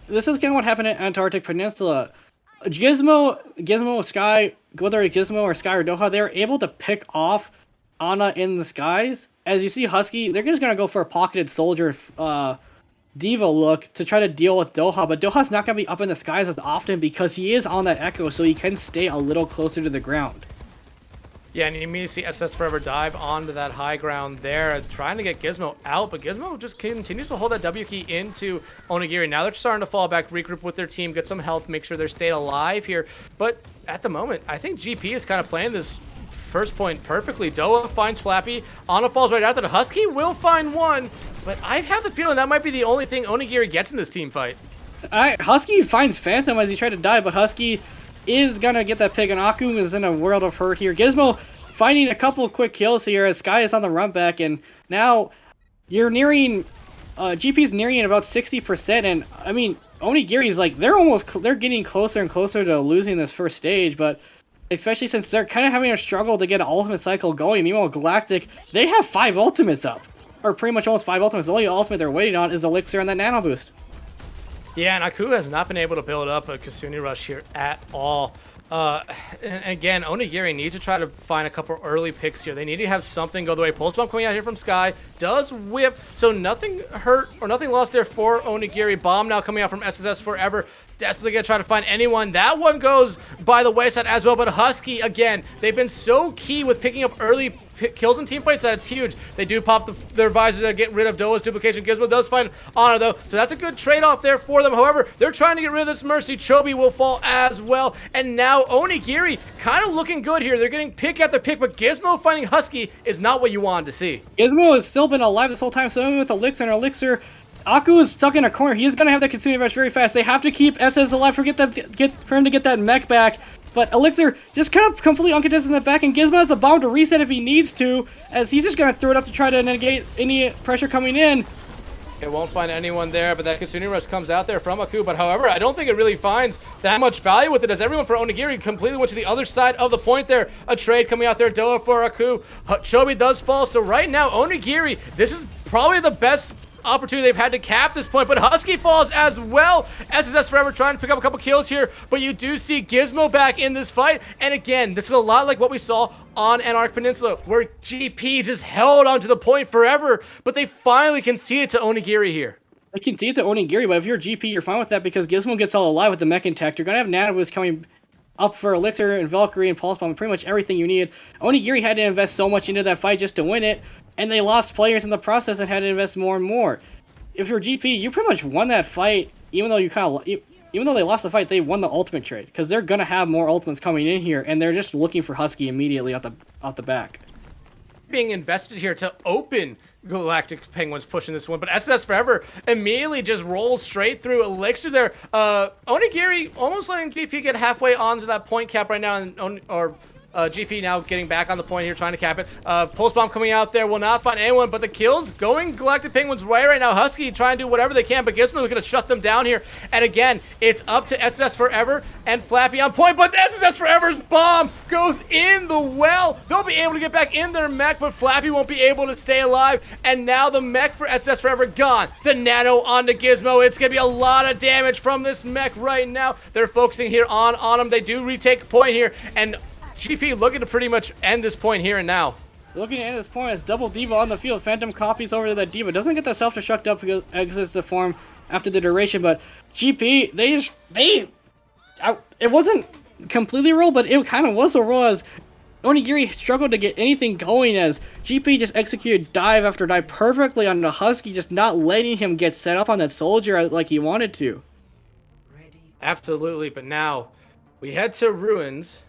this is kind of what happened at Antarctic Peninsula. Gizmo, Sky, whether it's Gizmo or Sky or Doha, they're able to pick off Ana in the skies. As you see Husky, they're just going to go for a pocketed soldier Diva look to try to deal with Doha, but Doha's not going to be up in the skies as often because he is on that Echo, so he can stay a little closer to the ground. Yeah, and you immediately see SS Forever dive onto that high ground there, trying to get Gizmo out, but Gizmo just continues to hold that W key into Onigiri. Now they're starting to fall back, regroup with their team, get some health, make sure they're staying alive here. But at the moment, I think GP is kind of playing this first point perfectly. Doha finds Flappy, Ana falls right after the Husky, will find one, but I have the feeling that might be the only thing Onigiri gets in this team fight. Husky finds Phantom as he tried to die, but Husky is gonna get that pick, and Aku is in a world of hurt here. Gizmo finding a couple of quick kills here as Sky is on the run back, and now you're nearing GP's nearing about 60%, and I mean Onigiri's they're getting closer and closer to losing this first stage, but especially since they're kind of having a struggle to get an ultimate cycle going. Meanwhile, Galactic, they have 5 ultimates up, or pretty much almost 5 ultimates. The only ultimate they're waiting on is Elixir and that Nano Boost. Yeah, and Aku has not been able to build up a Kasuni Rush here at all. And again, Onigiri needs to try to find a couple early picks here. They need to have something go the way. Pulse Bomb coming out here from Sky does whip, so nothing hurt or nothing lost there for Onigiri. Bomb now coming out from SSS Forever. Desperately gonna try to find anyone. That one goes by the wayside as well, but Husky, again, they've been so key with picking up early kills in team fights, that's huge. They do pop their visor to get rid of Doa's duplication. Gizmo does find Honor, though, so that's a good trade-off there for them. However, they're trying to get rid of this Mercy. Chobi will fall as well, and now Onigiri kind of looking good here. They're getting pick after pick, but Gizmo finding Husky is not what you wanted to see. Gizmo has still been alive this whole time, so with Elixir and Elixir, Aku is stuck in a corner. He is going to have that consuming rush very fast. They have to keep SS alive for him to get that mech back. But Elixir just kind of completely uncontested in the back, and Gizmo has the bomb to reset if he needs to, as he's just going to throw it up to try to negate any pressure coming in. It won't find anyone there, but that Kasuni Rush comes out there from Aku. But however, I don't think it really finds that much value with it, as everyone for Onigiri completely went to the other side of the point there. A trade coming out there, Doa for Aku. Chobi does fall, so right now, Onigiri, this is probably the best opportunity they've had to cap this point, but Husky falls as well. SSS Forever trying to pick up a couple kills here, but you do see Gizmo back in this fight, and again, this is a lot like what we saw on Anarch Peninsula, where GP just held onto the point forever, but they finally concede it to Onigiri here. They concede it to Onigiri, but if you're GP, you're fine with that, because Gizmo gets all alive with the mech intact. You're going to have Nanoboost coming up for Elixir and Valkyrie and Pulse Bomb, and pretty much everything you need. Onigiri had to invest so much into that fight just to win it, and they lost players in the process and had to invest more and more. If you're GP, you pretty much won that fight, even though they lost the fight, they won the ultimate trade, because they're gonna have more ultimates coming in here, and they're just looking for Husky immediately out the back. Being invested here to open Galactic Penguins pushing this one, but SS Forever immediately just rolls straight through Elixir there. Onigiri almost letting GP get halfway onto that point cap right now, GP now getting back on the point here, trying to cap it. Pulse Bomb coming out there will not find anyone, but the kills going Galactic Penguins way right now. Husky trying to do whatever they can, but Gizmo is going to shut them down here. And again, it's up to SS Forever and Flappy on point, but SS Forever's bomb goes in the well. They'll be able to get back in their mech, but Flappy won't be able to stay alive. And now the mech for SS Forever gone. The nano onto Gizmo. It's going to be a lot of damage from this mech right now. They're focusing here on him. They do retake point here, and GP looking to pretty much end this point here and now. Looking to end this point as Double Diva on the field. Phantom copies over to that Diva. Doesn't get the self-destruct up because exits the form after the duration, but GP, it wasn't completely a roll, but it kind of was a roll, as Onigiri struggled to get anything going, as GP just executed dive after dive perfectly on the Husky, just not letting him get set up on that soldier like he wanted to. Absolutely, but now we head to Ruins.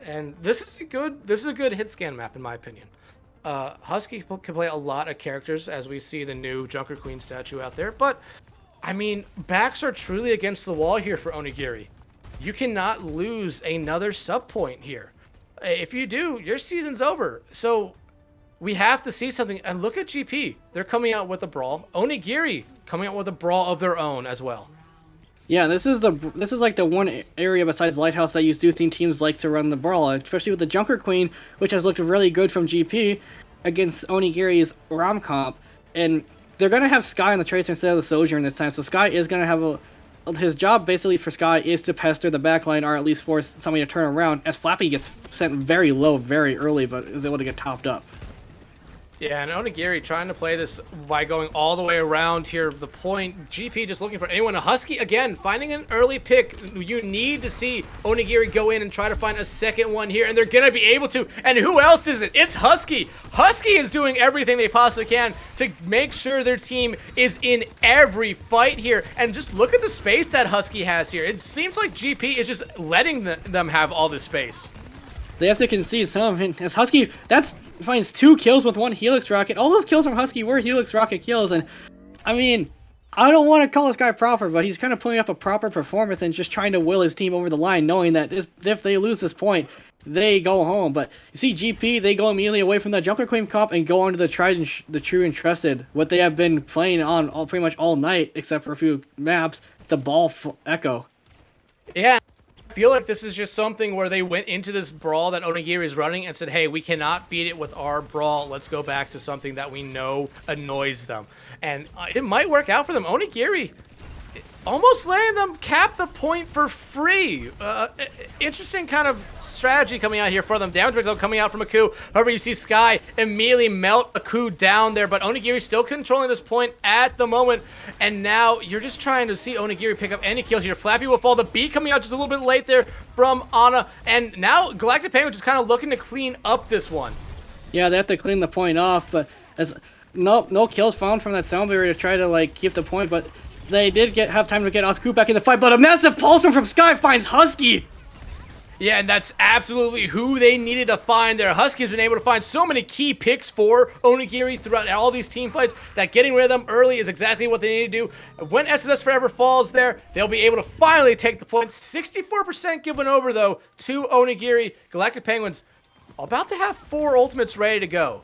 And this is a good hit scan map in my opinion. Husky can play a lot of characters, as we see the new Junker Queen statue out there, but I mean, backs are truly against the wall here for Onigiri. You cannot lose another sub point here. If you do, your season's over. So we have to see something, and look at GP. They're coming out with a brawl. Onigiri coming out with a brawl of their own as well. Yeah, this is like the one area besides Lighthouse that you do see teams like to run the brawl, especially with the Junker Queen, which has looked really good from GP against Onigiri's Rom Comp, and they're gonna have Sky on the Tracer instead of the Sojourn this time. So Sky is gonna have his job basically for Sky is to pester the backline, or at least force somebody to turn around, as Flappy gets sent very low very early, but is able to get topped up. Yeah, and Onigiri trying to play this by going all the way around here. The point, GP just looking for anyone. A Husky, again, finding an early pick. You need to see Onigiri go in and try to find a second one here, and they're going to be able to. And who else is it? It's Husky. Husky is doing everything they possibly can to make sure their team is in every fight here. And just look at the space that Husky has here. It seems like GP is just letting them have all this space. They have to concede some of it, as Husky finds 2 kills with 1 Helix Rocket. All those kills from Husky were Helix Rocket kills, and I mean, I don't want to call this guy proper, but he's kind of putting up a proper performance and just trying to will his team over the line, knowing that if they lose this point, they go home. But you see GP, they go immediately away from the Junker Queen comp and go on to the true and trusted, what they have been playing on pretty much all night, except for a few maps, the Ball Echo. Yeah. I feel like this is just something where they went into this brawl that Onigiri is running and said, hey, we cannot beat it with our brawl. Let's go back to something that we know annoys them. And it might work out for them. Onigiri almost letting them cap the point for free. Interesting kind of strategy coming out here for them. Damage though coming out from Aku. However, you see Sky immediately melt Aku down there, but Onigiri still controlling this point at the moment. And now you're just trying to see Onigiri pick up any kills here. Flappy will fall. The B coming out just a little bit late there from Ana. And now Galactic Penguin just kind of looking to clean up this one. Yeah, they have to clean the point off, but as no kills found from that sound barrier to try to like keep the point, but they did have time to get Osku back in the fight, but a massive pulse from Sky finds Husky! Yeah, and that's absolutely who they needed to find there. Husky's been able to find so many key picks for Onigiri throughout all these team fights that getting rid of them early is exactly what they need to do. When SSS Forever falls there, they'll be able to finally take the points. 64% given over, though, to Onigiri. Galactic Penguins about to have 4 ultimates ready to go.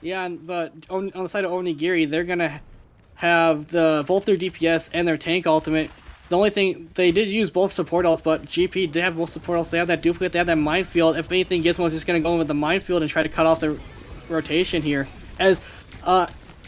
Yeah, but on the side of Onigiri, they're going to have both their DPS and their tank ultimate. The only thing, they did use both support ults, but GP did have both support ults. They have that duplicate, they have that minefield. If anything, Gizmo's just going to go in with the minefield and try to cut off the rotation here. As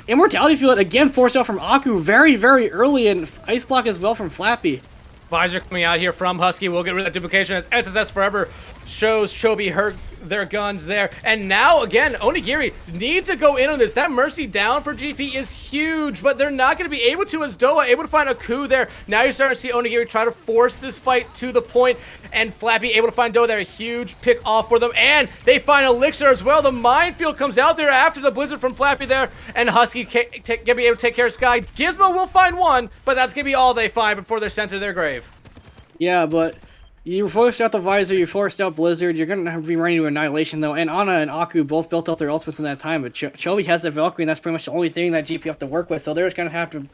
Immortality Field, again, forced out from Aku very, very early, and Ice Block as well from Flappy. Visor coming out here from Husky. We'll get rid of that duplication as SSS Forever shows Chobi their guns there. And now, again, Onigiri needs to go in on this. That Mercy down for GP is huge, but they're not going to be able to as Doa able to find a coup there. Now you're starting to see Onigiri try to force this fight to the point, and Flappy able to find Doa there. A huge pick off for them, and they find Elixir as well. The minefield comes out there after the Blizzard from Flappy there, and Husky can be able to take care of Sky. Gizmo will find one, but that's going to be all they find before they're sent to their grave. Yeah, but you forced out the Visor, you forced out Blizzard, you're going to be running to Annihilation though, and Ana and Aku both built up their ultimates in that time, but Chovy has the Valkyrie, and that's pretty much the only thing that GP have to work with, so they're just going to have to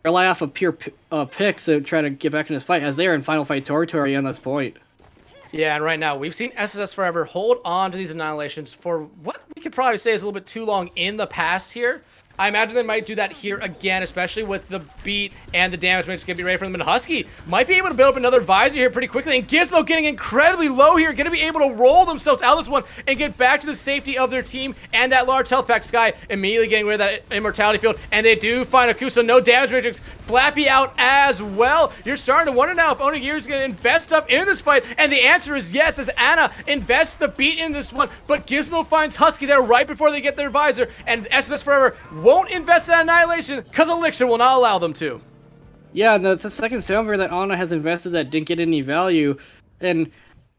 rely off of pure picks to try to get back in this fight, as they are in Final Fight territory on this point. Yeah, and right now, we've seen SSS Forever hold on to these Annihilations for what we could probably say is a little bit too long in the past here. I imagine they might do that here again, especially with the beat and the damage mix going to be ready for them. And Husky might be able to build up another Visor here pretty quickly. And Gizmo getting incredibly low here, going to be able to roll themselves out of this one and get back to the safety of their team and that large health pack. Sky immediately getting rid of that Immortality Field. And they do find a coup, so no damage matrix. Flappy out as well. You're starting to wonder now if Onigiri is going to invest up into this fight. And the answer is yes, as Ana invests the beat in this one. But Gizmo finds Husky there right before they get their Visor. And SSS Forever won't invest in Annihilation because Elixir will not allow them to. Yeah, the second silver that Ana has invested that didn't get any value, and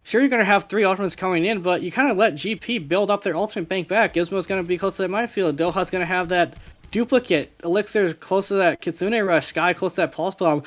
sure you're going to have 3 ultimates coming in, but you kind of let GP build up their ultimate bank back. Gizmo's going to be close to that minefield, Doha's going to have that duplicate, Elixir's close to that Kitsune Rush, Sky close to that Pulse Bomb.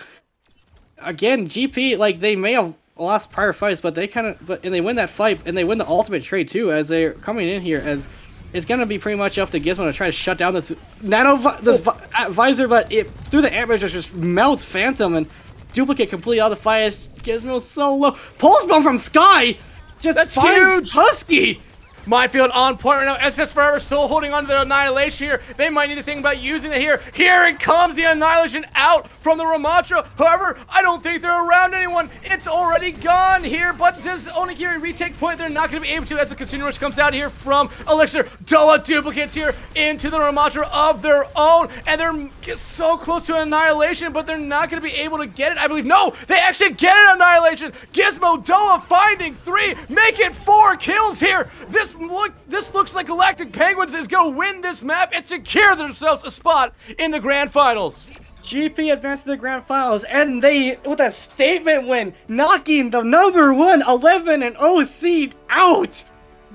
Again, GP, like, they may have lost prior fights, but they and they win that fight, and they win the ultimate trade too, as they're coming in here, as it's going to be pretty much up to Gizmo to try to shut down this Visor, but through the ambush just melts Phantom, and duplicate completely out of the fight as Gizmo's so low. Pulse Bomb from Sky! That's huge! Husky! Minefield on point right now. SS Forever still holding on to their Annihilation here. They might need to think about using it here. Here it comes, the Annihilation out from the Ramattra. However, I don't think they're around anyone. It's already gone here, but does Onigiri retake point? They're not going to be able to as the Consumer Rush comes out here from Elixir. Doa duplicates here into the Ramattra of their own, and they're so close to Annihilation, but they're not going to be able to get it. I believe, no, they actually get it, Annihilation. Gizmo, Doa finding 3, make it 4 kills here. This looks like Galactic Penguins is going to win this map and secure themselves a spot in the Grand Finals. GP advanced to the Grand Finals, and they, with a statement win, knocking the #1 11-0 seed out,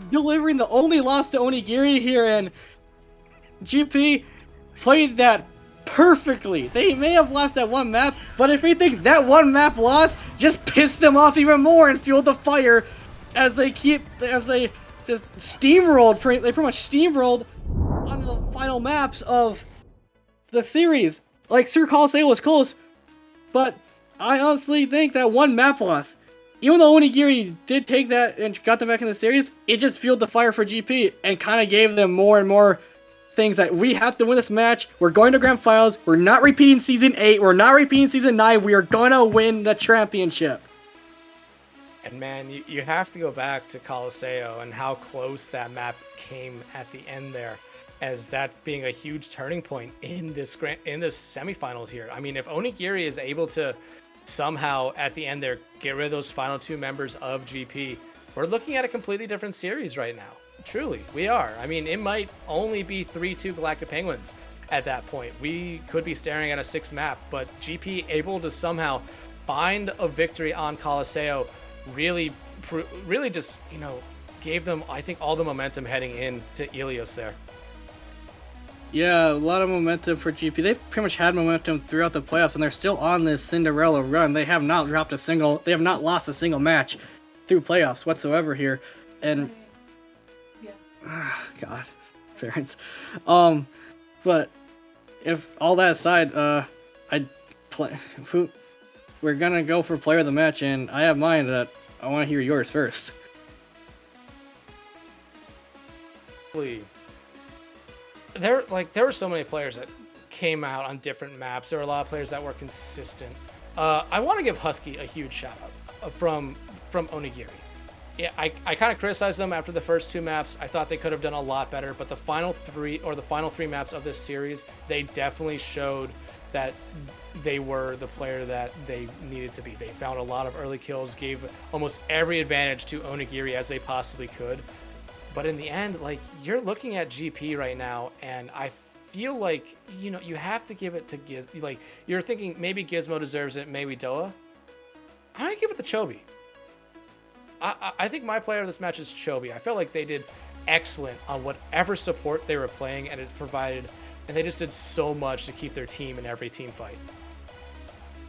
delivering the only loss to Onigiri here, and GP played that perfectly. They may have lost that one map, but if we think that one map loss just pissed them off even more and fueled the fire as they just steamrolled, they pretty much steamrolled onto the final maps of the series. Like, Sir Coliseum was close, but I honestly think that one map loss, even though Onigiri did take that and got them back in the series, it just fueled the fire for GP and kind of gave them more and more things that we have to win this match. We're going to Grand Finals. We're not repeating Season 8. We're not repeating Season 9. We are going to win the championship. And man, you have to go back to Coliseum and how close that map came at the end there, as that being a huge turning point in this semifinals here. I mean, if Onigiri is able to somehow at the end there get rid of those final 2 members of GP, we're looking at a completely different series right now. Truly, we are. I mean, it might only be 3-2 Galactic Penguins at that point. We could be staring at a 6th map, but GP able to somehow find a victory on Coliseum really just, gave them, I think, all the momentum heading into Ilios there. Yeah, a lot of momentum for GP. They've pretty much had momentum throughout the playoffs, and they're still on this Cinderella run. They have not lost a single match through playoffs whatsoever here. And God, parents. But if all that aside, we're gonna go for player of the match, and I have mine. That I want to hear yours first. There were so many players that came out on different maps. There were a lot of players that were consistent. I want to give Husky a huge shout out from Onigiri. Yeah, I kind of criticized them after the first 2 maps. I thought they could have done a lot better, but the final three maps of this series, they definitely showed that they were the player that they needed to be. They found a lot of early kills, gave almost every advantage to Onigiri as they possibly could. But in the end, like, you're looking at GP right now, and I feel like, you know, you have to give it to like, you're thinking maybe Gizmo deserves it, maybe Doa. I'm gonna give it to Chobi. I think my player of this match is Chobi. I felt like they did excellent on whatever support they were playing, and it provided, and they just did so much to keep their team in every team fight.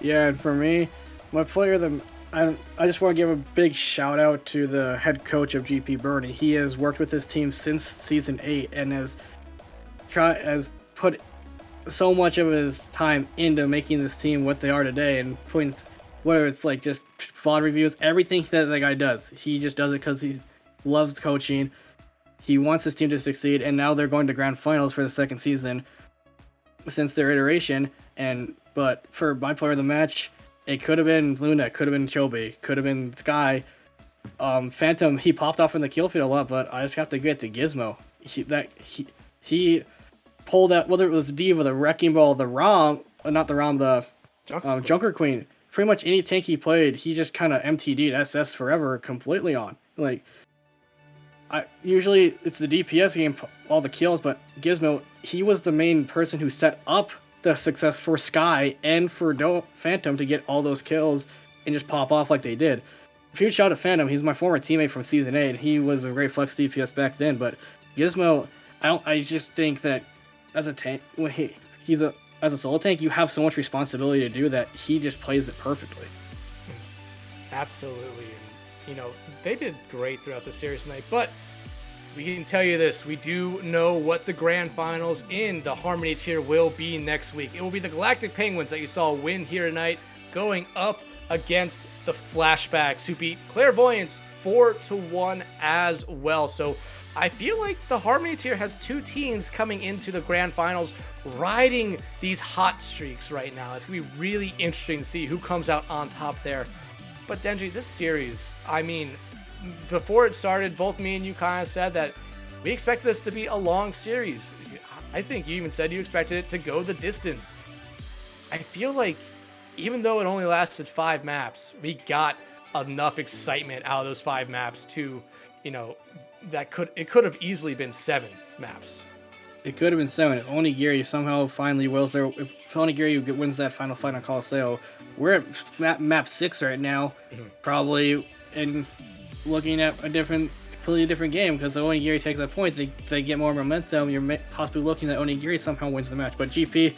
Yeah, and for me, my player of the I just want to give a big shout out to the head coach of GP, Bernie. He has worked with his team since Season 8 and has put so much of his time into making this team what they are today, and putting, whether it's like just VOD reviews, everything that the guy does, he just does it because he loves coaching. He wants his team to succeed, and now they're going to grand finals for the second season since their iteration. But for my player of the match, it could have been Luna, it could have been Chobi, could have been Sky. Phantom, he popped off in the kill feed a lot, but I just have to get to Gizmo. He pulled out, whether it was Diva, the Wrecking Ball, the Junker Queen. Pretty much any tank he played, he just kind of MTD'd SS Forever completely on. Like, usually it's the DPS game, all the kills, but Gizmo, he was the main person who set up the success for Sky and for Phantom to get all those kills and just pop off like they did. A huge shout out to Phantom. He's my former teammate from Season 8. He was a great flex DPS back then, but Gizmo, I just think that as a tank, when as a solo tank, you have so much responsibility to do that. He just plays it perfectly. Absolutely. And, you know, they did great throughout the series tonight, but we can tell you this, we do know what the grand finals in the Harmony tier will be next week. It will be the Galactic Penguins that you saw win here tonight, going up against the Flashbacks, who beat Clairvoyance 4-1 as well. So I feel like the Harmony tier has 2 teams coming into the grand finals riding these hot streaks right now. It's going to be really interesting to see who comes out on top there. But Denji, this series, I mean, before it started, both me and you kind of said that we expect this to be a long series. I think you even said you expected it to go the distance. I feel like even though it only lasted 5 maps, we got enough excitement out of those 5 maps to, you know, it could have easily been 7 maps. It could have been 7 if Onigiri somehow finally wills their. If Onigiri wins that final fight on Colosseo, we're at map 6 right now, probably, and looking at a completely different game, because Onigiri takes that point, they get more momentum. You're possibly looking at Onigiri somehow wins the match, but GP,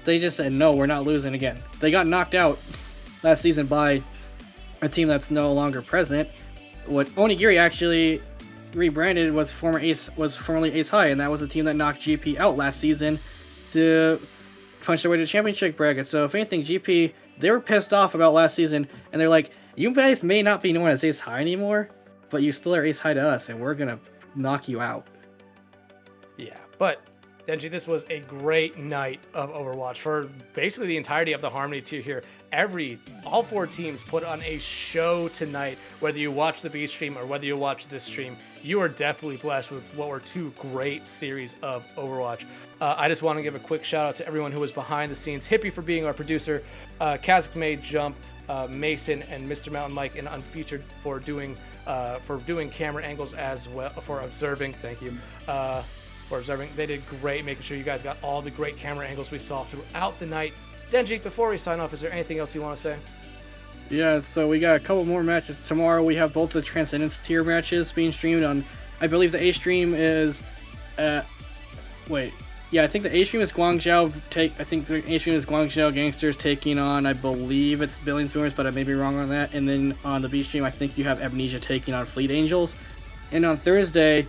they just said no, we're not losing again. They got knocked out last season by a team that's no longer present. What Onigiri actually rebranded was formerly Ace High, and that was the team that knocked GP out last season to punch their way to the championship bracket. So if anything, GP, they were pissed off about last season, and they're like, you guys may not be known as Ace High anymore, but you still are Ace High to us, and we're gonna knock you out. Yeah, but Denji, this was a great night of Overwatch for basically the entirety of the Harmony tier here. All 4 teams put on a show tonight. Whether you watch the B stream or whether you watch this stream, you are definitely blessed with what were 2 great series of Overwatch. I just want to give a quick shout out to everyone who was behind the scenes. Hippy for being our producer, Kazakh Made Jump, Mason, and Mr. Mountain Mike and Unfeatured for doing camera angles as well, for observing. Thank you. For observing. They did great, making sure you guys got all the great camera angles we saw throughout the night. Denji, before we sign off, is there anything else you want to say? Yeah, so we got a couple more matches tomorrow. We have both the Transcendence tier matches being streamed on. I believe the A stream is. Wait. Yeah, I think the A stream is Guangzhou. I think the A stream is Guangzhou Gangsters taking on. I believe it's Billings Boomers, but I may be wrong on that. And then on the B stream, I think you have Amnesia taking on Fleet Angels. And on Thursday,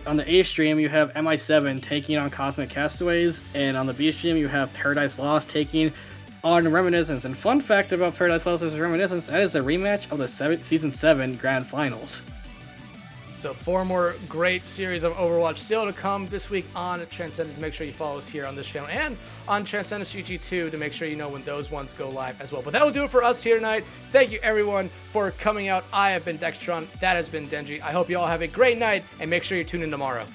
on the A stream, you have MI7 taking on Cosmic Castaways. And on the B stream, you have Paradise Lost taking on Reminiscence. And fun fact about Paradise Lost vs. Reminiscence, that is a rematch of the Season 7 Grand Finals. So 4 more great series of Overwatch still to come this week on Transcendence. Make sure you follow us here on this channel and on Transcendence GG2 to make sure you know when those ones go live as well. But that will do it for us here tonight. Thank you everyone for coming out. I have been Dexatron. That has been Denji. I hope you all have a great night and make sure you tune in tomorrow.